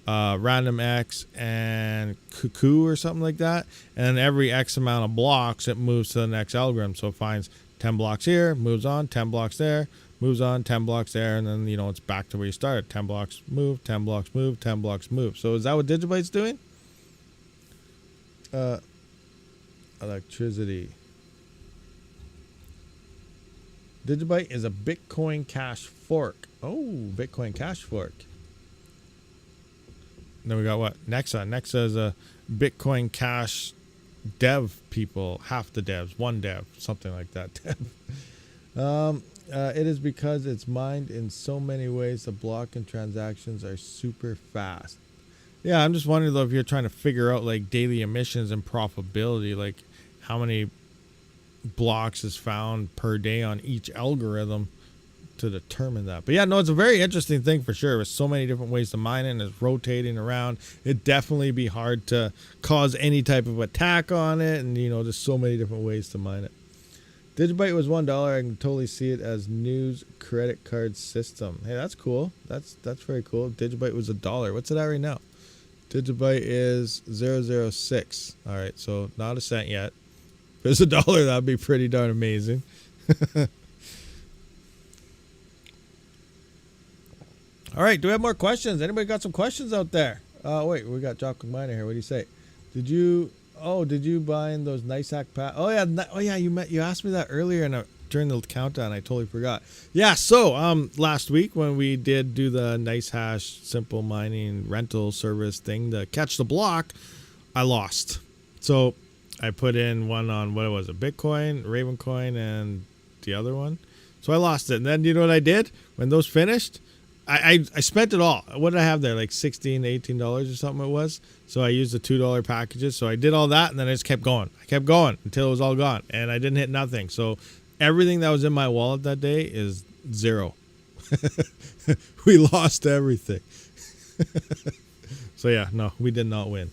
RandomX, and Cuckoo or something like that. And then every X amount of blocks, it moves to the next algorithm. So it finds 10 blocks here, moves on, 10 blocks there, moves on, 10 blocks there, and then, it's back to where you started. 10 blocks move, 10 blocks move, 10 blocks move. So is that what Digibyte's doing? Electricity. Digibyte is a Bitcoin Cash fork. Oh, Bitcoin Cash fork. Then we got what? Nexa. Nexa is a Bitcoin Cash dev people. Half the devs. One dev. Something like that. Dev. It is because it's mined in so many ways. The block and transactions are super fast. Yeah, I'm just wondering though if you're trying to figure out like daily emissions and profitability, like how many blocks is found per day on each algorithm to determine that. But yeah, no, it's a very interesting thing for sure. There's so many different ways to mine it, and it's rotating around. It'd definitely be hard to cause any type of attack on it, and there's so many different ways to mine it. Digibyte was $1. I can totally see it as news credit card system. Hey, that's cool. That's very cool. Digibyte was $1. What's it at right now? Digibyte is 006. All right, so not a cent yet. If it's $1, that'd be pretty darn amazing. All right, do we have more questions? Anybody got some questions out there? Wait, we got Jock Miner here. What do you say? Did you bind those nice hack pack? Oh yeah, you asked me that earlier and during the countdown. I totally forgot. Yeah, so last week when we did do the nice hash simple mining rental service thing to catch the block, I lost. So I put in one on what was it, Bitcoin, Ravencoin, and the other one. So I lost it, and then you know what I did when those finished? I spent it all. What did I have there? Like $16, $18 or something it was. So I used the $2 packages. So I did all that, and then I just kept going. I kept going until it was all gone, and I didn't hit nothing. So everything that was in my wallet that day is zero. We lost everything. So yeah, no, we did not win.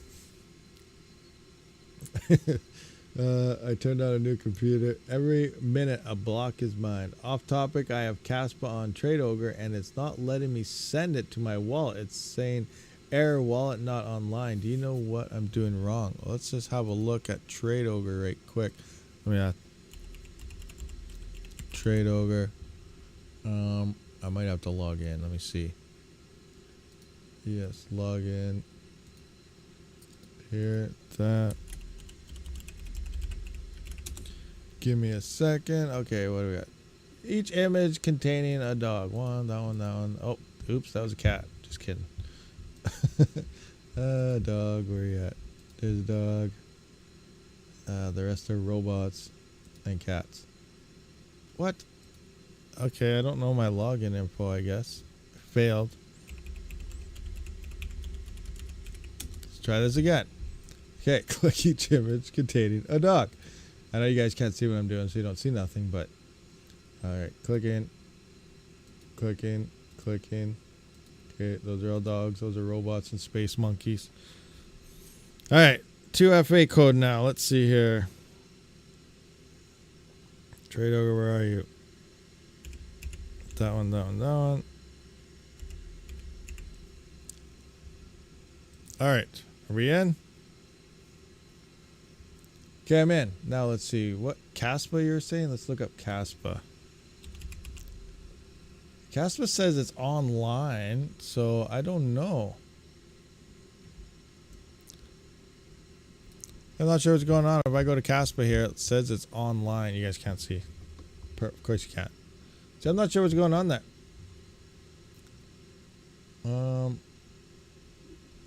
I turned on a new computer. Every minute a block is mined. Off topic, I have Kaspa on TradeOgre and it's not letting me send it to my wallet. It's saying error, wallet not online. Do you know what I'm doing wrong? Let's just have a look at TradeOgre right quick. TradeOgre. I might have to log in. Let me see. Yes, log in. Here, that. Give me a second. Okay, what do we got? Each image containing a dog. That one. Oh, oops, that was a cat. Just kidding. Dog, where you at? There's a dog. The rest are robots and cats. What? Okay, I don't know my login info, I guess. Failed. try this again. Okay, click each image containing a dog. I know you guys can't see what I'm doing, so you don't see nothing, but all right, clicking, clicking, clicking. Okay, those are all dogs. Those are robots and space monkeys. All right, 2FA code now. Let's see here. Trade over, where are you? That one, that one, that one. All right, are we in? Okay, I'm in. Now let's see. What Kaspa you're saying? Let's look up Kaspa. Kaspa says it's online, so I don't know. I'm not sure what's going on. If I go to Kaspa here, it says it's online. You guys can't see. Of course you can't. So I'm not sure what's going on there.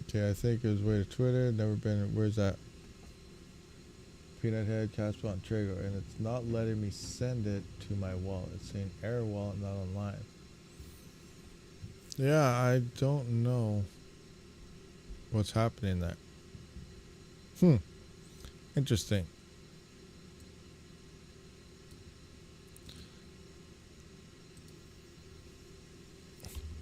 Okay, I think it was way to Twitter. Never been. Where's that? Peanut Head, Kaspa on Trago, and it's not letting me send it to my wallet. It's saying error wallet not online. Yeah, I don't know what's happening there. Interesting.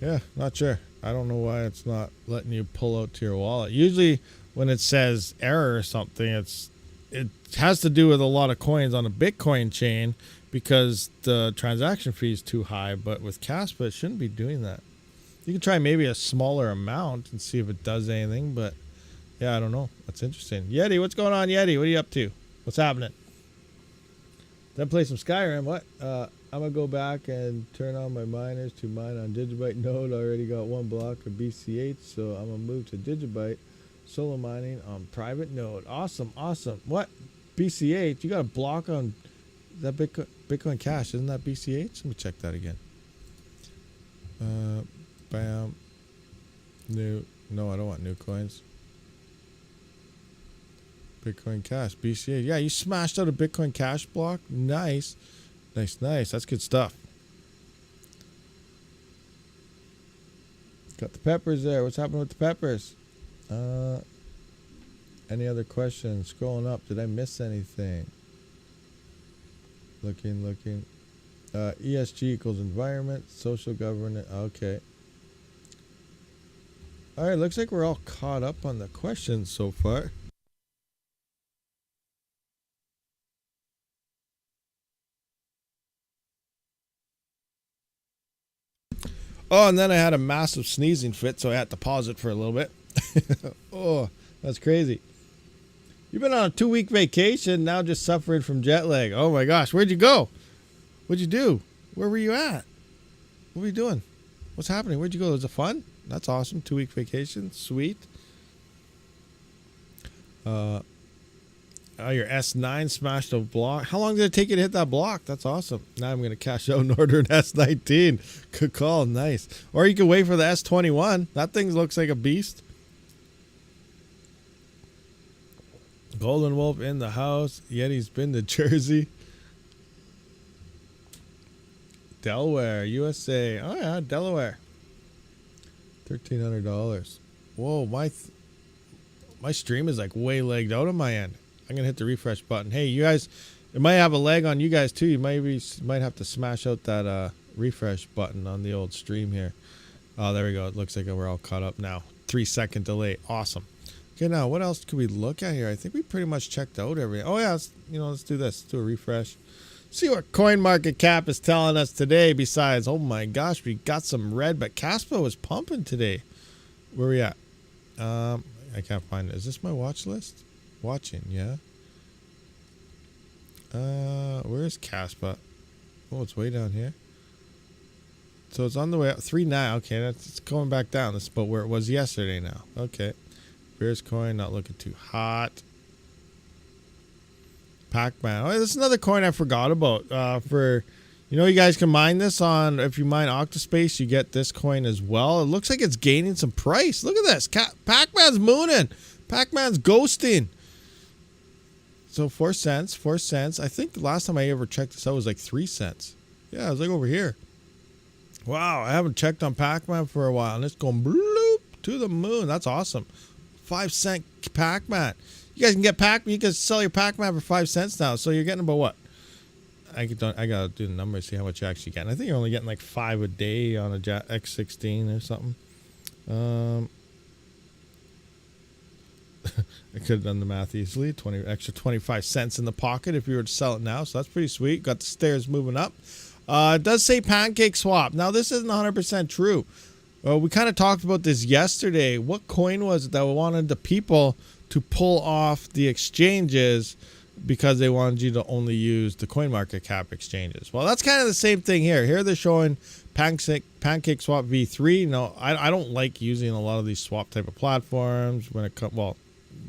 Yeah, not sure. I don't know why it's not letting you pull out to your wallet. Usually when it says error or something, it has to do with a lot of coins on a Bitcoin chain because the transaction fee is too high. But with Kaspa, it shouldn't be doing that. You can try maybe a smaller amount and see if it does anything, but yeah, I don't know. That's interesting. Yeti, what's going on, Yeti? What are you up to? What's happening? Then play some Skyrim. What? I'm going to go back and turn on my miners to mine on Digibyte node. I already got one block of BCH, so I'm going to move to Digibyte. Solo mining on private node. Awesome, awesome. What? BCH? You got a block on that Bitcoin Cash. Isn't that BCH? Let me check that again. Bam. New. No, I don't want new coins. Bitcoin Cash, BCA. Yeah, you smashed out a Bitcoin Cash block. Nice. Nice, nice. That's good stuff. Got the peppers there. What's happening with the peppers? Any other questions? Scrolling up. Did I miss anything? Looking. ESG equals environment, social governance. Okay. All right, looks like we're all caught up on the questions so far. Oh, and then I had a massive sneezing fit, so I had to pause it for a little bit. Oh, that's crazy. You've been on a 2-week vacation, now just suffering from jet lag. Oh my gosh, where'd you go? What'd you do? Where were you at? What were you doing? What's happening? Where'd you go? Was it fun? That's awesome. 2-week vacation. Sweet. Oh, your S9 smashed a block. How long did it take you to hit that block? That's awesome. Now I'm going to cash out and order an S19. Good call. Nice. Or you can wait for the S21. That thing looks like a beast. Golden Wolf in the house. Yeti's been to Jersey. Delaware, USA. Oh, yeah, Delaware. $1,300. Whoa, my stream is like way legged out on my end. I'm gonna hit the refresh button. Hey, you guys, it might have a lag on you guys too. You might have to smash out that refresh button on the old stream here. Oh, there we go. It looks like we're all caught up now. 3-second delay. Awesome. Okay, now what else could we look at here? I think we pretty much checked out everything. Oh yeah, let's do this. Let's do a refresh. See what CoinMarketCap is telling us today. Besides, oh my gosh, we got some red, but Kaspa was pumping today. Where we at? I can't find it. Is this my watch list? Watching, yeah. Where's Kaspa? Oh, it's way down here. So it's on the way up. 3.9. Okay, it's going back down. That's about where it was yesterday now. Okay. Bears coin, not looking too hot. Pac-Man. Oh, this is another coin I forgot about. You guys can mine this on, if you mine Octa.Space, you get this coin as well. It looks like it's gaining some price. Look at this. Pac-Man's mooning. Pac-Man's ghosting. So 4 cents, 4 cents. I think the last time I ever checked this out was like 3 cents. Yeah, it was like over here. Wow, I haven't checked on Pac-Man for a while, and it's going bloop to the moon. That's awesome. 5-cent Pac-Man. You guys can get you can sell your Pac-Man for 5 cents now. So you're getting about what? I gotta do the numbers, see how much you actually get. I think you're only getting like 5 a day on a X16 or something. I could have done the math easily. Extra 25 cents in the pocket if you were to sell it now. So that's pretty sweet. Got the stairs moving up. It does say pancake swap. Now this isn't 100% true. We kind of talked about this yesterday. What coin was it that wanted the people to pull off the exchanges because they wanted you to only use the CoinMarketCap exchanges? Well, that's kind of the same thing here. Here they're showing Pancake Swap V3. No, I don't like using a lot of these swap type of platforms when it comes, well,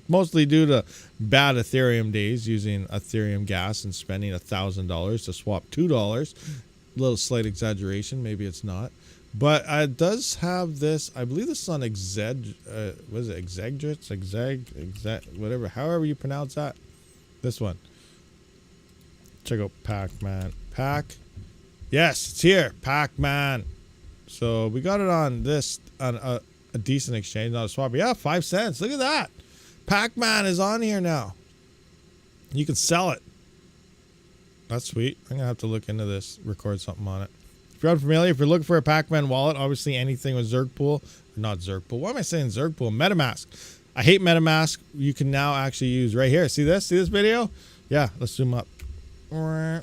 mostly due to bad Ethereum days, using Ethereum gas and spending $1,000 to swap $2. A little slight exaggeration, maybe it's not. But it does have this, I believe this is on what is it, Exegdrits, whatever, however you pronounce that. This one. Check out Pac-Man. Yes, it's here. Pac-Man. So we got it on this, on a decent exchange, not a swap. Yeah, 5 cents. Look at that. Pac-Man is on here now. You can sell it. That's sweet. I'm going to have to look into this, record something on it. If you're unfamiliar, if you're looking for a Pac-Man wallet, obviously anything with not Zergpool. Why am I saying Zergpool? MetaMask. I hate MetaMask. You can now actually use right here. See this? See this video? Yeah, let's zoom up. Oh,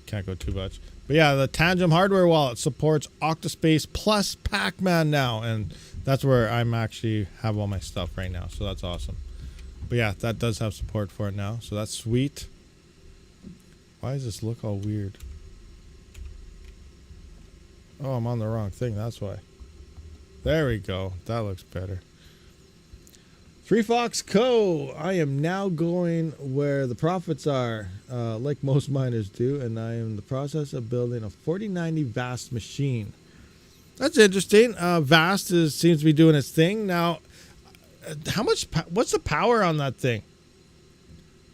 can't go too much. But yeah, the Tangem hardware wallet supports Octa.Space plus Pac-Man now. And that's where I'm actually have all my stuff right now. So that's awesome. But yeah, that does have support for it now. So that's sweet. Why does this look all weird? Oh, I'm on the wrong thing. That's why. There we go. That looks better. 3 Fox Co. I am now going where the profits are, like most miners do, and I am in the process of building a 4090 VAST machine. That's interesting. VAST seems to be doing its thing now. What's the power on that thing?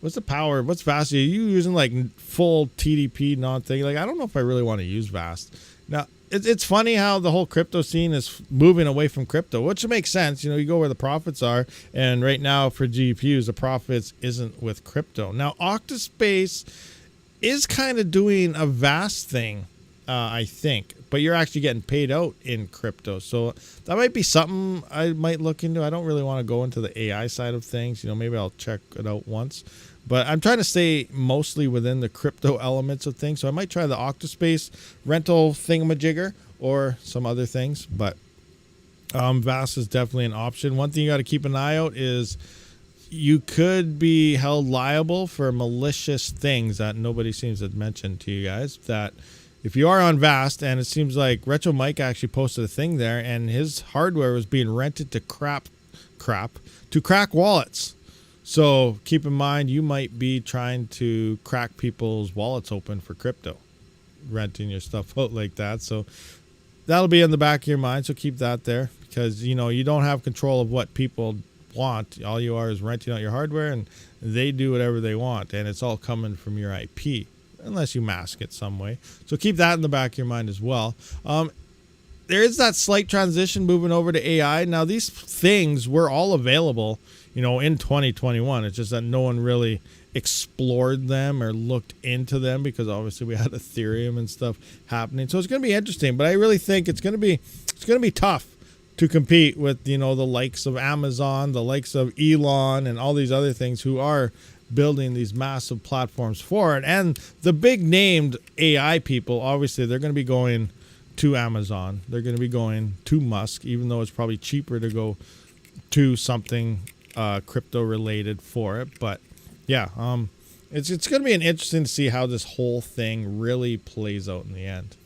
What's the power? What's VAST? Are you using like full TDP non-thing? Like, I don't know if I really want to use VAST. Now, it's funny how the whole crypto scene is moving away from crypto, which makes sense. You know, you go where the profits are. And right now for GPUs, the profits isn't with crypto. Now, Octa.Space is kind of doing a VAST thing, I think. But you're actually getting paid out in crypto. So that might be something I might look into. I don't really want to go into the AI side of things. You know, maybe I'll check it out once. But I'm trying to stay mostly within the crypto elements of things. So I might try the Octa.Space rental thingamajigger or some other things. But VAST is definitely an option. One thing you got to keep an eye out is you could be held liable for malicious things that nobody seems to mention to you guys. That if you are on VAST, and it seems like Retro Mike actually posted a thing there, and his hardware was being rented to crack wallets. So keep in mind, you might be trying to crack people's wallets open for crypto, renting your stuff out like that. So that'll be in the back of your mind. So keep that there, because you know you don't have control of what people want. All you are is renting out your hardware, and they do whatever they want, and it's all coming from your IP. Unless you mask it some way. So keep that in the back of your mind as well. There is that slight transition moving over to AI. Now, these things were all available, you know, in 2021. It's just that no one really explored them or looked into them because obviously we had Ethereum and stuff happening. So it's going to be interesting, but I really think it's going to be tough to compete with, you know, the likes of Amazon, the likes of Elon, and all these other things who are building these massive platforms for it. And the big named AI people, obviously they're going to be going to Amazon. They're going to be going to Musk, even though it's probably cheaper to go to something crypto related for it. But yeah, it's going to be interesting to see how this whole thing really plays out in the end.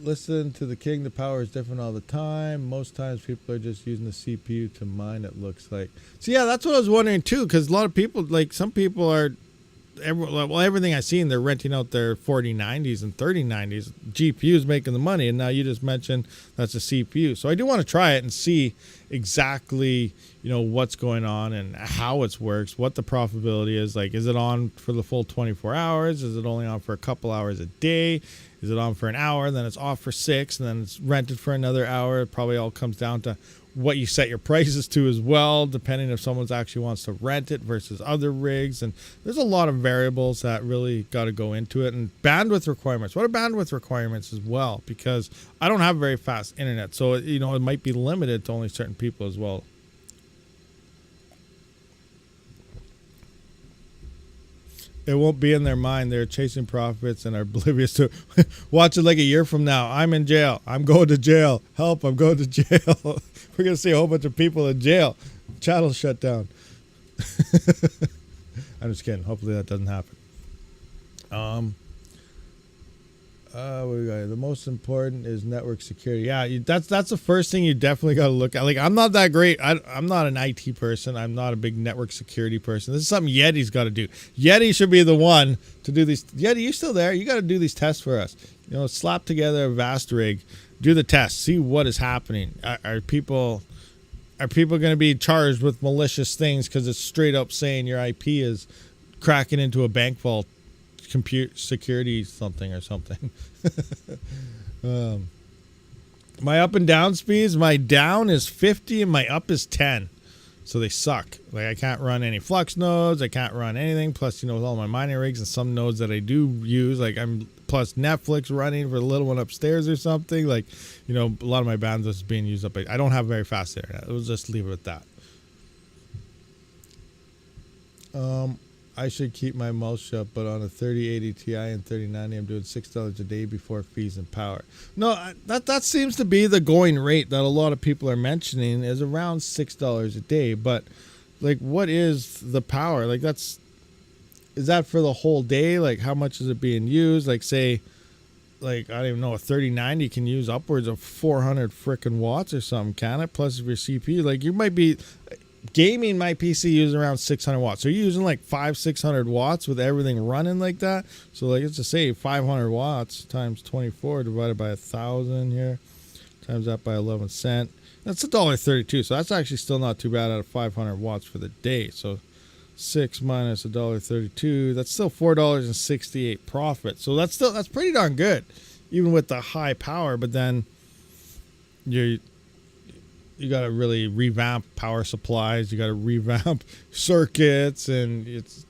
Listen to the king. The power is different all the time. Most times people are just using the CPU to mine, it looks like. So yeah, that's what I was wondering too, because a lot of people, like some people are everything I've seen, they're renting out their 4090s and 3090s. GPU's making the money, and now you just mentioned that's a CPU. So I do want to try it and see exactly, what's going on and how it works, what the profitability is. Like, is it on for the full 24 hours? Is it only on for a couple hours a day? Is it on for an hour, then it's off for 6, and then it's rented for another hour? It probably all comes down to what you set your prices to as well, depending if someone actually wants to rent it versus other rigs. And there's a lot of variables that really got to go into it. And bandwidth requirements. What are bandwidth requirements as well? Because I don't have very fast internet, so it might be limited to only certain people as well. It won't be in their mind. They're chasing profits and are oblivious to watch it like a year from now. I'm in jail. I'm going to jail. Help, I'm going to jail. We're going to see a whole bunch of people in jail. Channel shut down. I'm just kidding. Hopefully that doesn't happen. What do we got? The most important is network security. Yeah, that's the first thing you definitely got to look at. Like, I'm not that great. I'm not an IT person. I'm not a big network security person. This is something Yeti's got to do. Yeti should be the one to do these. Yeti, you still there? You got to do these tests for us. Slap together a vast rig, do the test, see what is happening. Are people going to be charged with malicious things because it's straight up saying your IP is cracking into a bank vault? Compute security something or something. My up and down speeds, my down is 50 and my up is 10, so they suck. Like, I can't run any flux nodes, I can't run anything. Plus, with all my mining rigs and some nodes that I do use, like I'm plus Netflix running for the little one upstairs or something. Like, a lot of my bandwidth is being used up. I don't have very fast internet. We'll just leave it at that. I should keep my mouth shut, but on a 3080 Ti and 3090, I'm doing $6 a day before fees and power. No, that seems to be the going rate that a lot of people are mentioning, is around $6 a day. But, like, what is the power? Like, is that for the whole day? Like, how much is it being used? Like, say, like, I don't even know, a 3090 can use upwards of 400 frickin' watts or something, can it? Plus, if your CPU, like, you might be... Gaming, my PC uses around 600 watts. So you're using like 600 watts with everything running like that. So, like, let's just say 500 watts times 24 divided by 1,000 here. Times that by 11 cents. That's $1.32. So that's actually still not too bad out of 500 watts for the day. So 6 minus $1.32. That's still $4.68 profit. So that's pretty darn good, even with the high power. But then you got to really revamp power supplies. You got to revamp circuits, and it's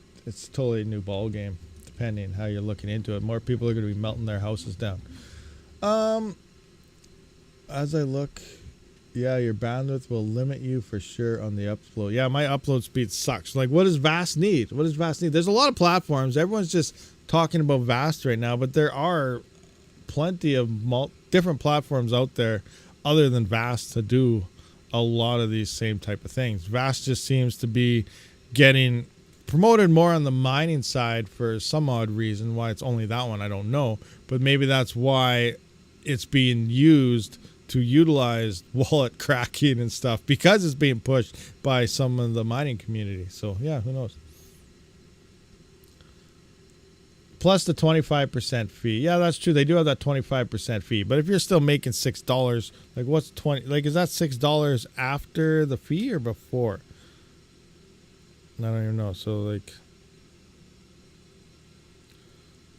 totally a new ball game, depending how you're looking into it. More people are going to be melting their houses down. As I look, yeah, your bandwidth will limit you for sure on the upload. Yeah, my upload speed sucks. Like, what does VAST need? What does VAST need? There's a lot of platforms. Everyone's just talking about VAST right now, but there are plenty of different platforms out there other than VAST to do a lot of these same type of things. VAST just seems to be getting promoted more on the mining side for some odd reason. Why it's only that one, I don't know. But maybe that's why it's being used to utilize wallet cracking and stuff, because it's being pushed by some of the mining community. So, yeah, who knows? Plus the 25% fee. Yeah, that's true. They do have that 25% fee. But if you're still making $6, like, what's 20? Like, is that $6 after the fee or before? I don't even know. So, like,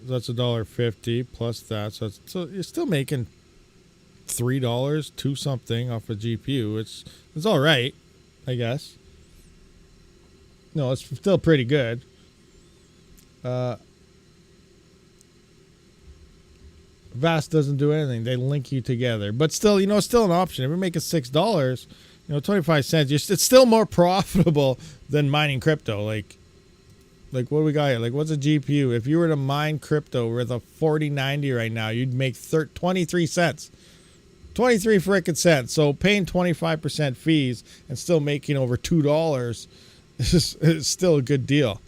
that's $1.50 plus that. So you're still making $3, 2 something off a GPU. It's all right, I guess. No, it's still pretty good. VAST doesn't do anything. They link you together. But still, it's still an option. If you're making $6, 25 cents, it's still more profitable than mining crypto. Like what do we got here? Like, what's a GPU? If you were to mine crypto with a 4090 right now, you'd make 23 cents. 23 frickin' cents. So paying 25% fees and still making over $2 is still a good deal,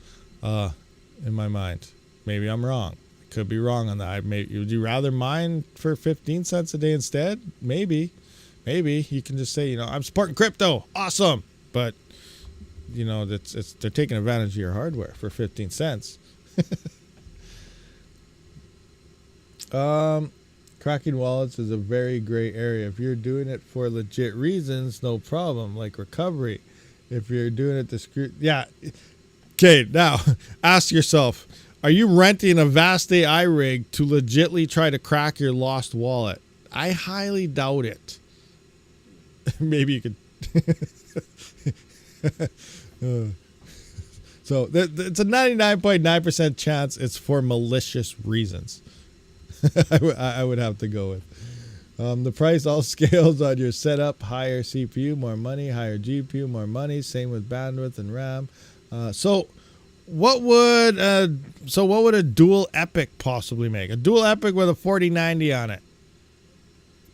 in my mind. Maybe I'm wrong. Could be wrong on that. Would you rather mine for 15 cents a day instead? Maybe you can just say, I'm supporting crypto. Awesome. But, they're taking advantage of your hardware for 15 cents. Cracking wallets is a very gray area. If you're doing it for legit reasons, no problem, like recovery. If you're doing it to screw, yeah. Okay, now ask yourself: are you renting a vast AI rig to legitly try to crack your lost wallet? I highly doubt it. Maybe you could. So it's a 99.9% chance it's for malicious reasons. I would have to go with. The price all scales on your setup. Higher CPU, more money. Higher GPU, more money. Same with bandwidth and RAM. So what would a dual epic possibly make? A dual epic with a 4090 on it.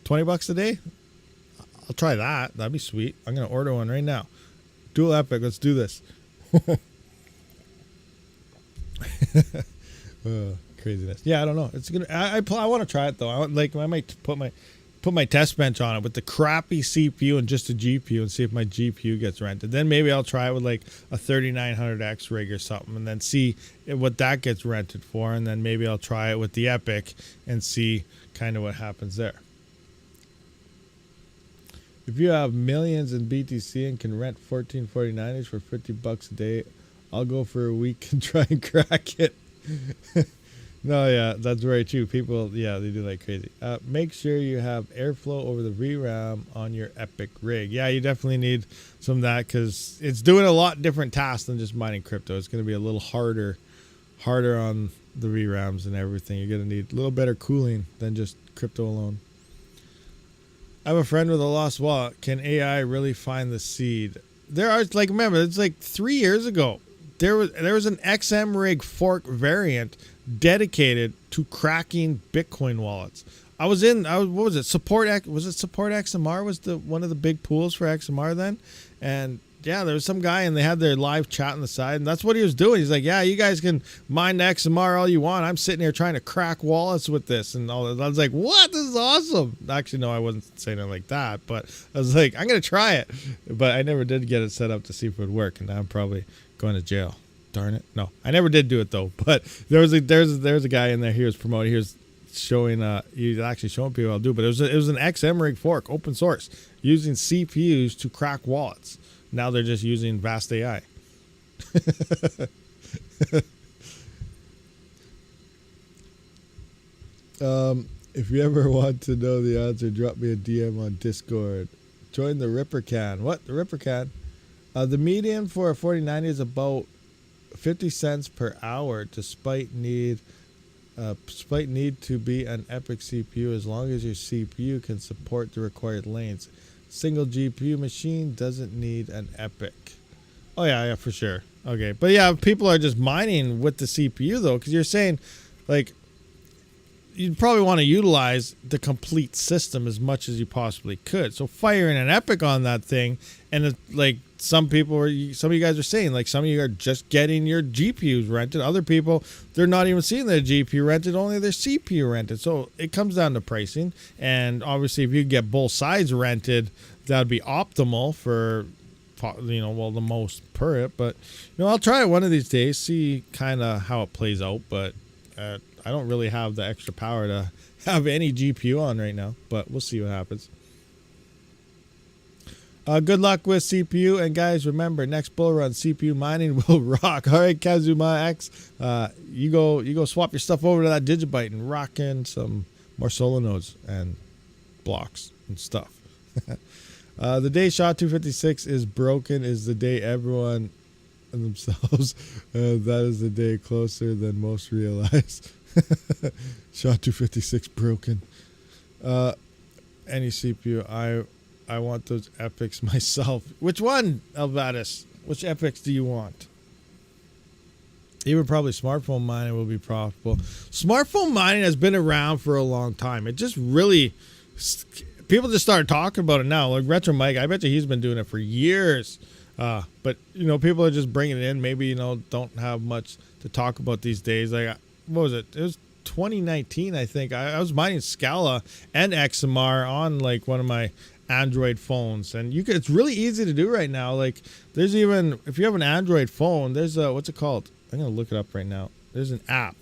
$20 a day? I'll try that. That'd be sweet. I'm gonna order one right now. Dual epic. Let's do this. Craziness. Yeah, I don't know. It's gonna. I want to try it though. I might put my test bench on it with the crappy CPU and just a GPU and see if my GPU gets rented. Then maybe I'll try it with like a 3900X rig or something and then see what that gets rented for. And then maybe I'll try it with the Epic and see kind of what happens there. If you have millions in BTC and can rent 1449s for $50 a day, I'll go for a week and try and crack it. No, yeah, that's very true. People, yeah, they do like crazy. Make sure you have airflow over the VRAM on your Epic rig. Yeah, you definitely need some of that because it's doing a lot different tasks than just mining crypto. It's going to be a little harder on the VRAMs and everything. You're going to need a little better cooling than just crypto alone. I have a friend with a lost wallet. Can AI really find the seed? There are, like, remember, it's like 3 years ago. There was an XM rig fork variant dedicated to cracking Bitcoin wallets. What was it? Support XMR was one of the big pools for XMR then, and yeah, there was some guy and they had their live chat on the side, and that's what he was doing. He's like, yeah, you guys can mine the XMR all you want. I'm sitting here trying to crack wallets with this and all that. I was like, what? This is awesome. Actually, no, I wasn't saying it like that, but I was like, I'm gonna try it, but I never did get it set up to see if it would work, and now I'm probably going to jail. Darn it. No, I never did do it though, but there's a guy in there. He was promoting, he was showing, he was actually showing people how to do, but it was an XM rig fork, open source, using CPUs to crack wallets. Now they're just using vast AI. If you ever want to know the answer, drop me a DM on Discord. Join the Ripper Can. What? The Ripper Can? The median for a 4090 is about 50 cents per hour, despite need to be an Epic CPU, as long as your CPU can support the required lanes. Single GPU machine doesn't need an Epic. Oh yeah, for sure. Okay, but yeah, people are just mining with the CPU though, because you're saying, like, you'd probably want to utilize the complete system as much as you possibly could. So firing an Epic on that thing, and it's like some of you guys are saying, like, some of you are just getting your GPUs rented. Other people, they're not even seeing their GPU rented, only their CPU rented. So it comes down to pricing. And obviously, if you get both sides rented, that would be optimal for, the most per it. But, I'll try it one of these days, see kind of how it plays out. But I don't really have the extra power to have any GPU on right now. But we'll see what happens. Good luck with CPU, and guys, remember, next bull run, CPU mining will rock. All right, Kazuma X, you go swap your stuff over to that Digibyte and rock in some more solo nodes and blocks and stuff. The day SHA-256 is broken is the day everyone and themselves, that is the day closer than most realize. SHA-256 broken. Any CPU, I want those epics myself. Which one, Elvatus? Which epics do you want? Even probably smartphone mining will be profitable. Smartphone mining has been around for a long time. It just really, people just started talking about it now. Like Retro Mike, I bet you he's been doing it for years. But people are just bringing it in. Maybe don't have much to talk about these days. Like, what was it? It was 2019, I think. I was mining Scala and XMR on like one of my Android phones, and it's really easy to do right now. Like, there's even, if you have an Android phone, there's what's it called? I'm gonna look it up right now. There's an app.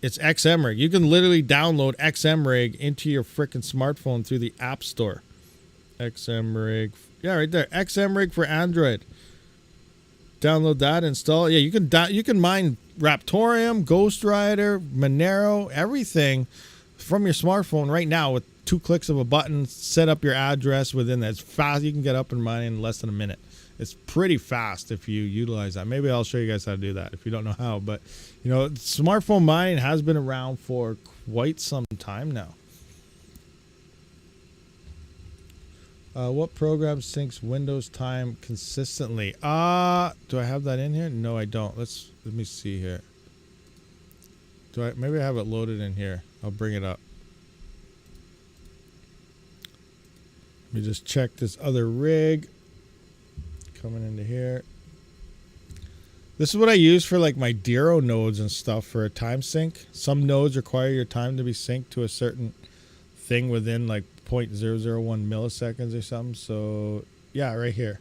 It's XMRig. You can literally download XMRig into your freaking smartphone through the App Store. XMRig. Yeah, right there. XMRig for Android. Download that, install. Yeah, you can mine Raptorium, Ghost Rider, Monero, everything from your smartphone right now with 2 clicks of a button. Set up your address within that. It's fast. You can get up and running in less than a minute. It's pretty fast if you utilize that. Maybe I'll show you guys how to do that if you don't know how. But, you know, smartphone mining has been around for quite some time now. What program syncs Windows time consistently? Do I have that in here? No, I don't. Let me see here. Maybe I have it loaded in here. I'll bring it up. Let me just check this other rig. Coming into here. This is what I use for like my Dero nodes and stuff for a time sync. Some nodes require your time to be synced to a certain thing within like 0.001 milliseconds or something. So yeah, right here.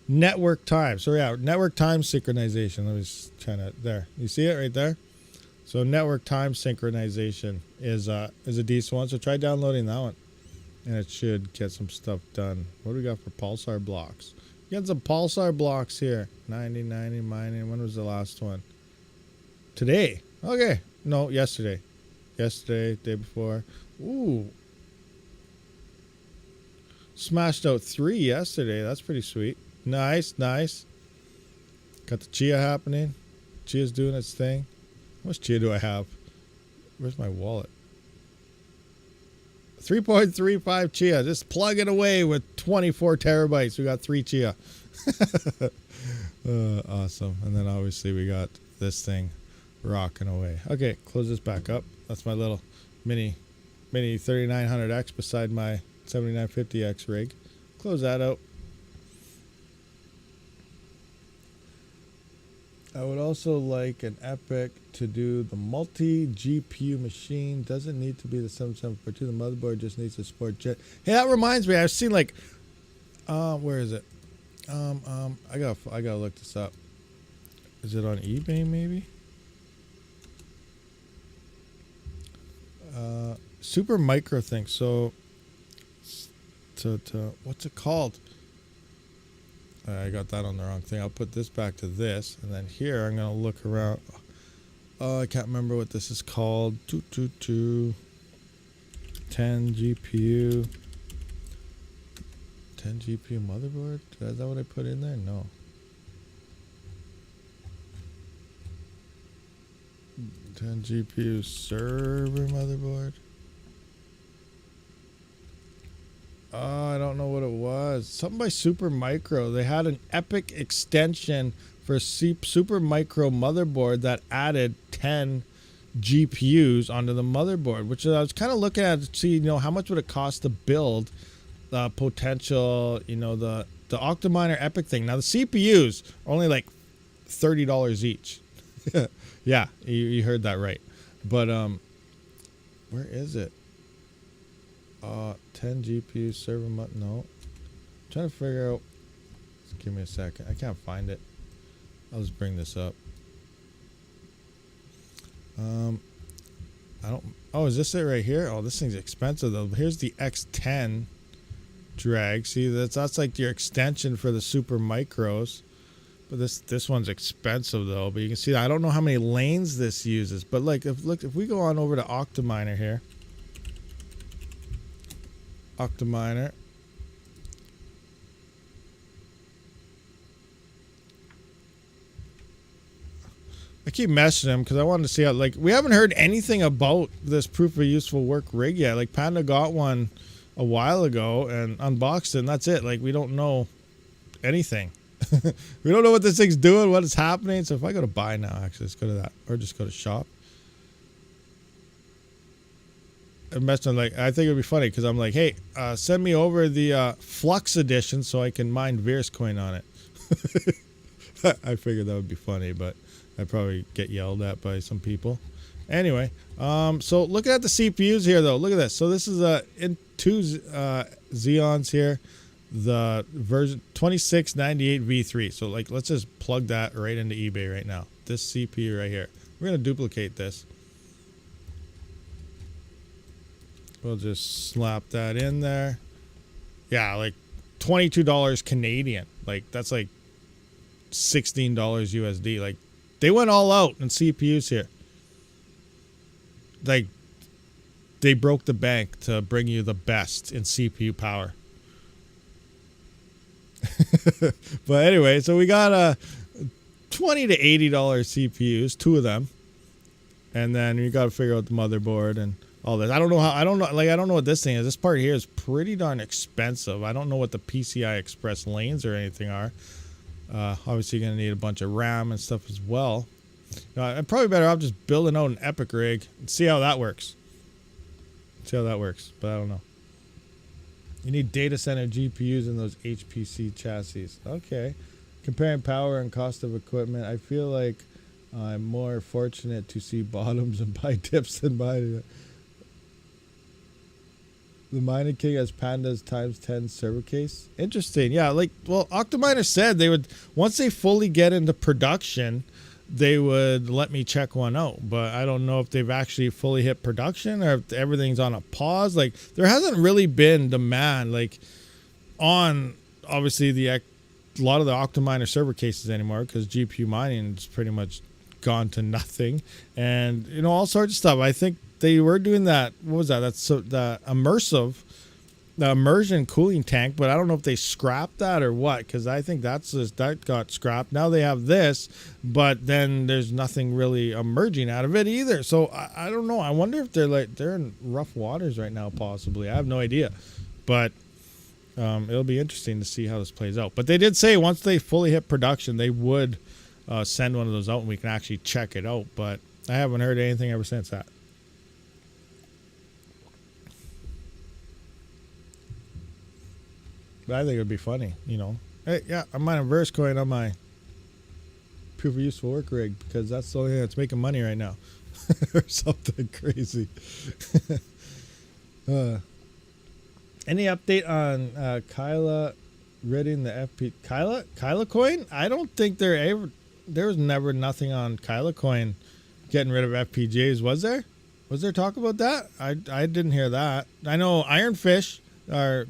Network time. So yeah, network time synchronization. Let me just try to, there. You see it right there? So network time synchronization is a decent one. So try downloading that one. And it should get some stuff done. What do we got for pulsar blocks? Get some pulsar blocks here. 90 mining. When was the last one? Today. Okay. No, yesterday. Yesterday, day before. Ooh. Smashed out 3 yesterday. That's pretty sweet. Nice, nice. Got the Chia happening. Chia's doing its thing. How much Chia do I have? Where's my wallet? 3.35 Chia. Just plug it away with 24 terabytes. We got 3 Chia. Awesome. And then obviously we got this thing rocking away. Okay, close this back up. That's my little mini 3900X beside my 7950X rig. Close that out. I would also like an Epic to do the multi-GPU machine. Doesn't need to be the 7742. The motherboard just needs to support jet. Hey, that reminds me. I've seen like, where is it? I gotta look this up. Is it on eBay maybe? Super micro thing. So what's it called? I got that on the wrong thing. I'll put this back to this, and then here I'm gonna look around. Oh, I can't remember what this is called. 10 GPU. 10 GPU motherboard. Is that what I put in there? No. 10 GPU server motherboard. Oh, I don't know what it was. Something by Super Micro. They had an Epic extension for Super Micro motherboard that added 10 GPUs onto the motherboard, which I was kind of looking at to see, you know, how much would it cost to build the potential, you know, the Octa Epic thing. Now the CPUs are only like $30 each. Yeah, you heard that right. But where is it? 10 GPU server no. I'm trying to figure out. Just give me a second. I can't find it. I'll just bring this up. I don't. Oh, is this it right here? Oh, this thing's expensive though. Here's the X10 drag. See, that's like your extension for the Super Micros. But this one's expensive though. But you can see I don't know how many lanes this uses. But like if we go on over to Octa here. Octa. I keep messaging him because I wanted to see how, like, we haven't heard anything about this proof of useful work rig yet. Like, Panda got one a while ago and unboxed it, and that's it. Like, we don't know anything. We don't know what this thing's doing, what is happening. So if I go to buy now, actually, let's go to that, or just go to shop. I messaged him, like, I think it'd be funny because I'm like, hey, send me over the Flux edition so I can mine Verscoin on it. I figured that would be funny, but I'd probably get yelled at by some people. Anyway, so looking at the CPUs here, though, look at this. So this is in 2 Xeons here, the version 2698 V3. So like, let's just plug that right into eBay right now. This CPU right here, We're going to duplicate this. We'll just slap that in there. Yeah, like $22 Canadian. Like, that's like $16 USD. Like, they went all out in CPUs here. Like, they broke the bank to bring you the best in CPU power. But anyway, so we got $20 to $80 CPUs, 2 of them. And then you got to figure out the motherboard and all this. I don't know what this thing is. This part here is pretty darn expensive. I don't know what the PCI Express lanes or anything are. Obviously, you're going to need a bunch of RAM and stuff as well. I'm probably better off just building out an Epic rig and see how that works. But I don't know. You need data center GPUs in those HPC chassis. Okay. Comparing power and cost of equipment, I feel like I'm more fortunate to see bottoms and buy dips than buy. The Mining King has Panda's ×10 server case. Interesting. Yeah, like, well, Octa said they would, once they fully get into production, they would let me check one out. But I don't know if they've actually fully hit production or if everything's on a pause. Like, there hasn't really been demand, like, on, obviously, a lot of the Octa server cases anymore because GPU mining is pretty much gone to nothing. And, you know, all sorts of stuff. I think they were doing that. What was that? That's the immersion cooling tank, but I don't know if they scrapped that or what, because I think that got scrapped. Now they have this, but then there's nothing really emerging out of it either. So I don't know. I wonder if they're in rough waters right now, possibly. I have no idea, but it'll be interesting to see how this plays out. But they did say once they fully hit production, they would send one of those out and we can actually check it out. But I haven't heard anything ever since that. But I think it would be funny, you know. Hey, yeah, I'm mining Verse coin on my proof of useful work rig because that's the only thing that's making money right now. Or something crazy. Any update on Kyla ridding the FP Kyla coin? I don't think there was never nothing on Kyla coin getting rid of FPGAs, was there? Was there talk about that? I didn't hear that. I know Ironfish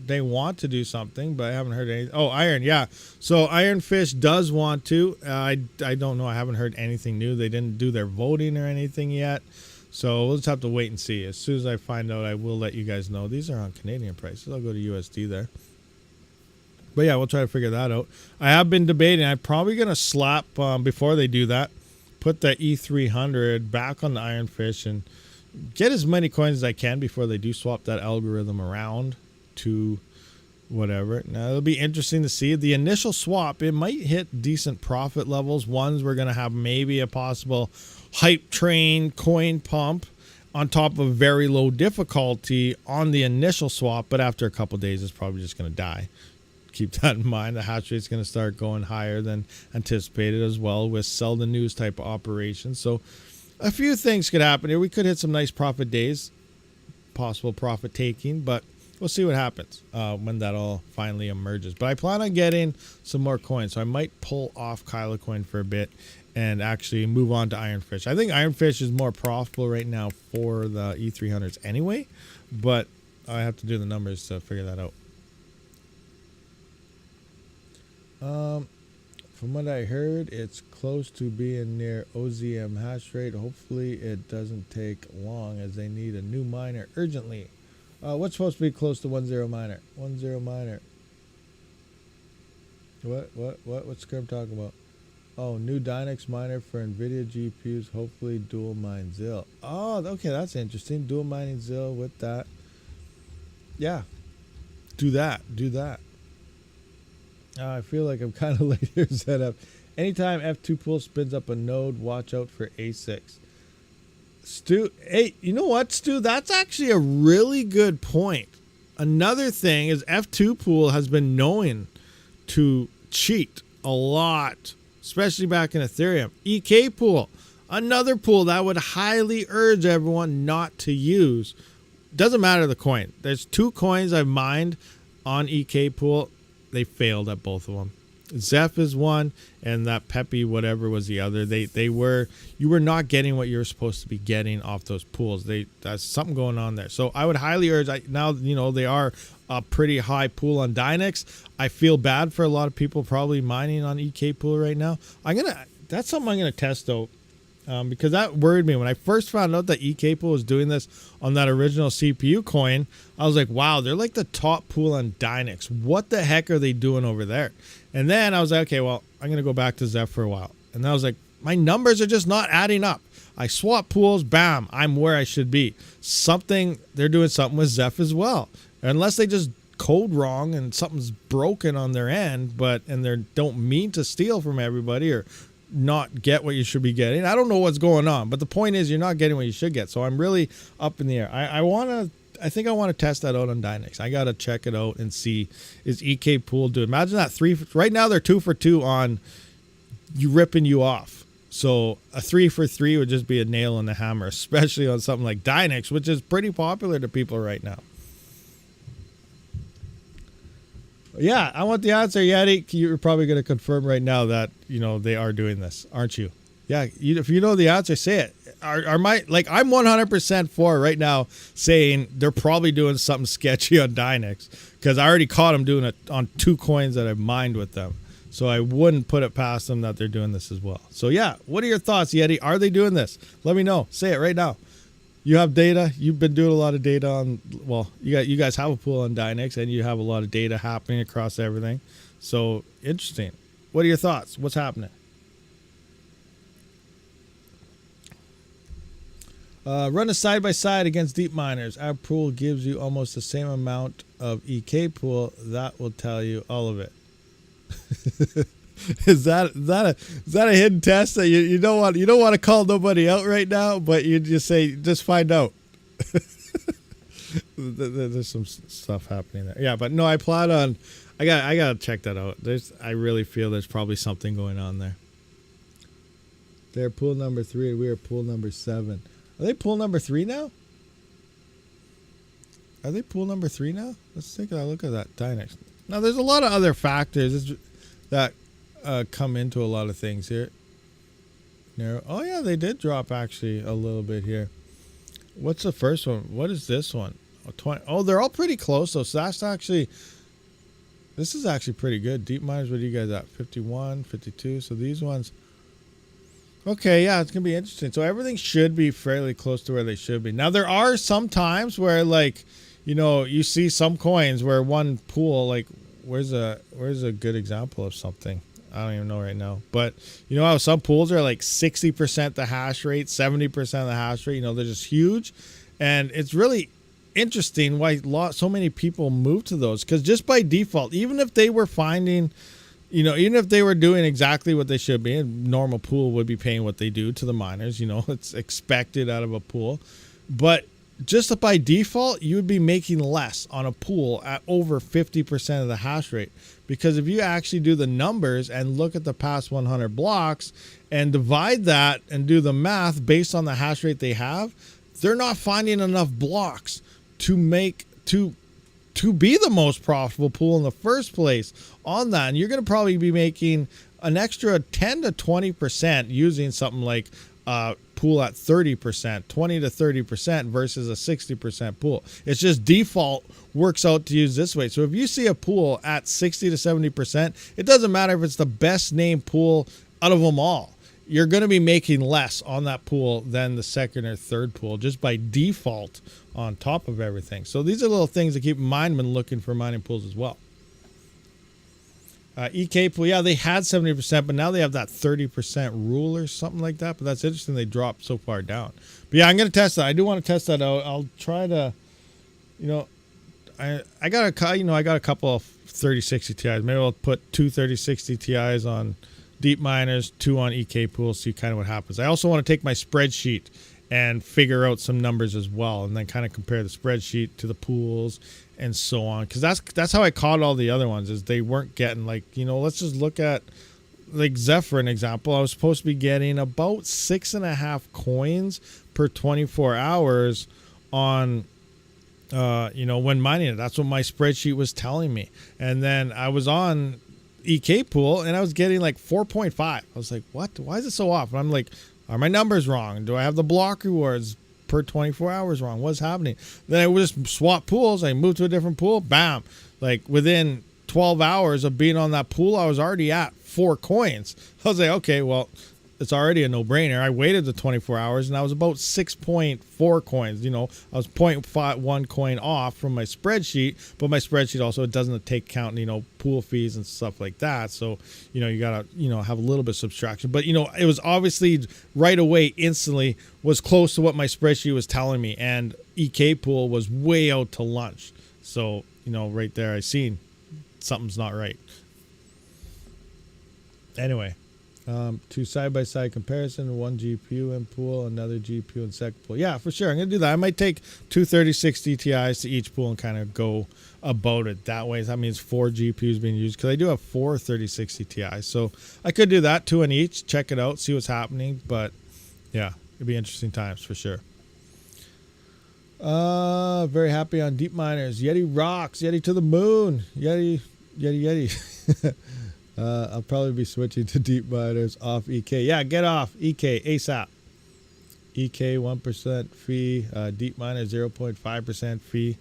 they want to do something, but I haven't heard anything. Oh, Iron, yeah. So Ironfish does want to. I don't know. I haven't heard anything new. They didn't do their voting or anything yet. So we'll just have to wait and see. As soon as I find out, I will let you guys know. These are on Canadian prices. I'll go to USD there. But yeah, we'll try to figure that out. I have been debating. I'm probably going to slap, before they do that, put the E300 back on the Ironfish and get as many coins as I can before they do swap that algorithm around to whatever. Now it'll be interesting to see the initial swap. It might hit decent profit levels. Ones we're going to have maybe a possible hype train coin pump on top of very low difficulty on the initial swap, but after a couple days it's probably just going to die. Keep that in mind. The hash rate's going to start going higher than anticipated as well with sell the news type of operations. So a few things could happen here. We could hit some nice profit days, possible profit taking, but we'll see what happens when that all finally emerges. But I plan on getting some more coins, so I might pull off Kyla coin for a bit and actually move on to Ironfish. I think Ironfish is more profitable right now for the E300s anyway, but I have to do the numbers to figure that out. From what I heard, it's close to being near OZM hash rate. Hopefully it doesn't take long as they need a new miner urgently. What's supposed to be close to 1.0 miner? 1.0 miner. What's Scrum talking about? Oh, new Dynex miner for NVIDIA GPUs. Hopefully dual mine ZIL. Oh, okay, that's interesting. Dual mining ZIL with that. Yeah. Do that. I feel like I'm kind of late here set up. Anytime F2 pool spins up a node, watch out for ASICs. Stu, hey, you know what, Stu? That's actually a really good point. Another thing is F2 pool has been known to cheat a lot, especially back in Ethereum. EK pool, another pool that I would highly urge everyone not to use. Doesn't matter the coin. There's 2 coins I've mined on EK pool. They failed at both of them. Zeph is one, and that Peppy whatever was the other. You were not getting what you were supposed to be getting off those pools. That's something going on there. So I would highly urge. Now they are a pretty high pool on Dynex. I feel bad for a lot of people probably mining on EK pool right now. That's something I'm gonna test though. Because that worried me when I first found out that EK pool was doing this on that original CPU coin. I was like, wow, they're like the top pool on Dynex. What the heck are they doing over there? And then I was like, okay, well, I'm going to go back to Zeph for a while. And then I was like, my numbers are just not adding up. I swap pools, bam, I'm where I should be. They're doing something with Zeph as well. Unless they just code wrong and something's broken on their end, and they don't mean to steal from everybody or not get what you should be getting. I don't know what's going on, but the point is you're not getting what you should get. So I'm really up in the air. I think I want to test that out on Dynex. I got to check it out and see, is EK pool doing. Imagine that right now they're 2 for 2 on you ripping you off. So a 3 for 3 would just be a nail in the hammer, especially on something like Dynex, which is pretty popular to people right now. Yeah, I want the answer, Yeti. You're probably going to confirm right now that they are doing this, aren't you? Yeah, if you know the answer, say it. I'm 100% for right now saying they're probably doing something sketchy on Dynex because I already caught them doing it on 2 coins that I've mined with them. So I wouldn't put it past them that they're doing this as well. So yeah, what are your thoughts, Yeti? Are they doing this? Let me know. Say it right now. You have data. You've been doing a lot of data on. Well, you guys have a pool on Dynex, and you have a lot of data happening across everything. So interesting. What are your thoughts? What's happening? Run a side by side against deep miners. Our pool gives you almost the same amount of EK pool. That will tell you all of it. Is that a hidden test that you don't want to call nobody out right now, but you just say just find out. There's some stuff happening there. Yeah, but no, I plan on. I gotta check that out. I really feel there's probably something going on there. They're pool number 3. We are pool number 7. Are they pool number 3 now? Are they pool number 3 now? Let's take a look at that Dynex. Now, there's a lot of other factors that come into a lot of things here. Oh yeah, they did drop actually a little bit here. What's the first one? What is this one? 20. Oh, they're all pretty close though. So this is actually pretty good. Deep miners, what do you guys at? 51, 52. So these ones. Okay, yeah, it's gonna be interesting. So everything should be fairly close to where they should be. Now there are some times where you see some coins where one pool where's a good example of something? I don't even know right now. But how some pools are like 60% the hash rate, 70% of the hash rate. They're just huge. And it's really interesting why so many people move to those. Because just by default, even if they were finding, even if they were doing exactly what they should be, a normal pool would be paying what they do to the miners. It's expected out of a pool. But just by default, you would be making less on a pool at over 50% of the hash rate. Because if you actually do the numbers and look at the past 100 blocks and divide that and do the math based on the hash rate they have, they're not finding enough blocks to be the most profitable pool in the first place on that. And you're going to probably be making an extra 10 to 20% using something like pool at 30%, 20 to 30% versus a 60% pool. It's just default works out to use this way. So if you see a pool at 60 to 70%, it doesn't matter if it's the best named pool out of them all. You're going to be making less on that pool than the second or third pool just by default on top of everything. So these are little things to keep in mind when looking for mining pools as well. EK pool, yeah, they had 70%, but now they have that 30% rule or something like that. But that's interesting. They dropped so far down. But yeah, I'm going to test that. I do want to test that out. I'll try to, I got a couple of 3060 Ti's. Maybe I'll put 2 3060 Ti's on deep miners, 2 on EK pools, see kind of what happens. I also want to take my spreadsheet and figure out some numbers as well, and then kind of compare the spreadsheet to the pools and so on. Because that's how I caught all the other ones, is they weren't getting let's just look at Zeph for an example. I was supposed to be getting about 6.5 coins per 24 hours on when mining it. That's what my spreadsheet was telling me. And then I was on EK pool, and I was getting like 4.5. I was like, what? Why is it so off? And I'm like, are my numbers wrong? Do I have the block rewards per 24 hours wrong? What's happening? Then I would just swap pools. I moved to a different pool. Bam. Like within 12 hours of being on that pool, I was already at 4 coins. I was like, okay, well, it's already a no-brainer. I waited the 24 hours, and I was about 6.4 coins. You know, I was 0.1 coin off from my spreadsheet, but my spreadsheet also, it doesn't take count, you know, pool fees and stuff like that. So, you know, you got to, you know, have a little bit of subtraction. But, you know, it was obviously right away, instantly, was close to what my spreadsheet was telling me, and EK pool was way out to lunch. So, you know, right there, I seen something's not right. Anyway. 2 side-by-side comparison, 1 GPU in pool, another GPU in second pool. Yeah, for sure. I'm going to do that. I might take 2 3060 Ti's to each pool and kind of go about it that way. That means 4 GPUs being used because I do have 4 3060 Ti's. So I could do that, 2 in each, check it out, see what's happening. But yeah, it'd be interesting times for sure. Very happy on deep miners. Yeti rocks. Yeti to the moon. Yeti. I'll probably be switching to deep miners off EK. Yeah, get off EK ASAP. EK 1% fee. Deep miner 0.5% fee.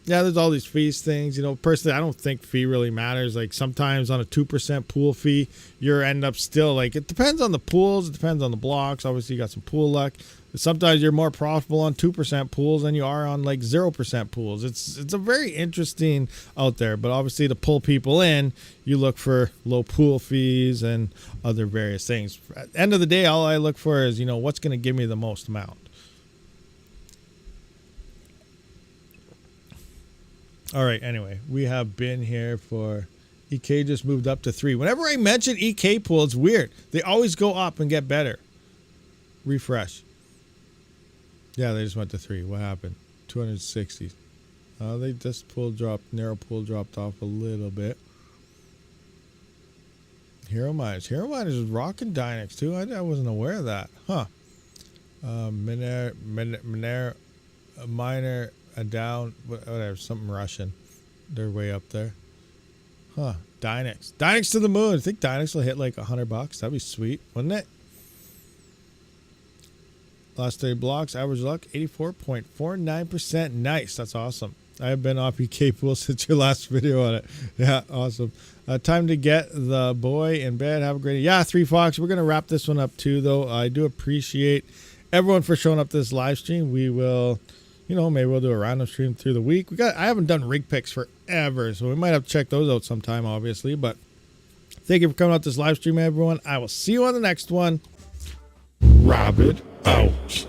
Yeah, there's all these fees things. You know, personally, I don't think fee really matters. Like sometimes on a 2% pool fee, you're end up still like, it depends on the pools. It depends on the blocks. Obviously, you got some pool luck. Sometimes you're more profitable on 2% pools than you are on like 0% pools. It's a very interesting out there. But obviously, to pull people in, you look for low pool fees and other various things. At the end of the day, all I look for is, you know, what's going to give me the most amount. All right, anyway, we have been here for EK just moved up to 3. Whenever I mention EK pool, it's weird. They always go up and get better. Refresh. Yeah, they just went to 3. What happened? 260. This pool dropped, narrow pool dropped off a little bit. Hero Miners. Hero Miners is rocking Dynex too. I wasn't aware of that. Huh. Miner, down, whatever, something Russian. They're way up there. Huh. Dynex. Dynex to the moon. I think Dynex will hit like $100. That'd be sweet, wouldn't it? Last 30 blocks, average luck 84.49%. Nice. That's awesome. I have been off EK pool since your last video on it. Yeah, awesome. Time to get the boy in bed. Have a great day. Yeah, 3 Fox. We're going to wrap this one up too, though. I do appreciate everyone for showing up this live stream. We will, you know, maybe we'll do a random stream through the week. I haven't done rig picks forever, so we might have to check those out sometime, obviously. But thank you for coming out this live stream, everyone. I will see you on the next one. Rabid out.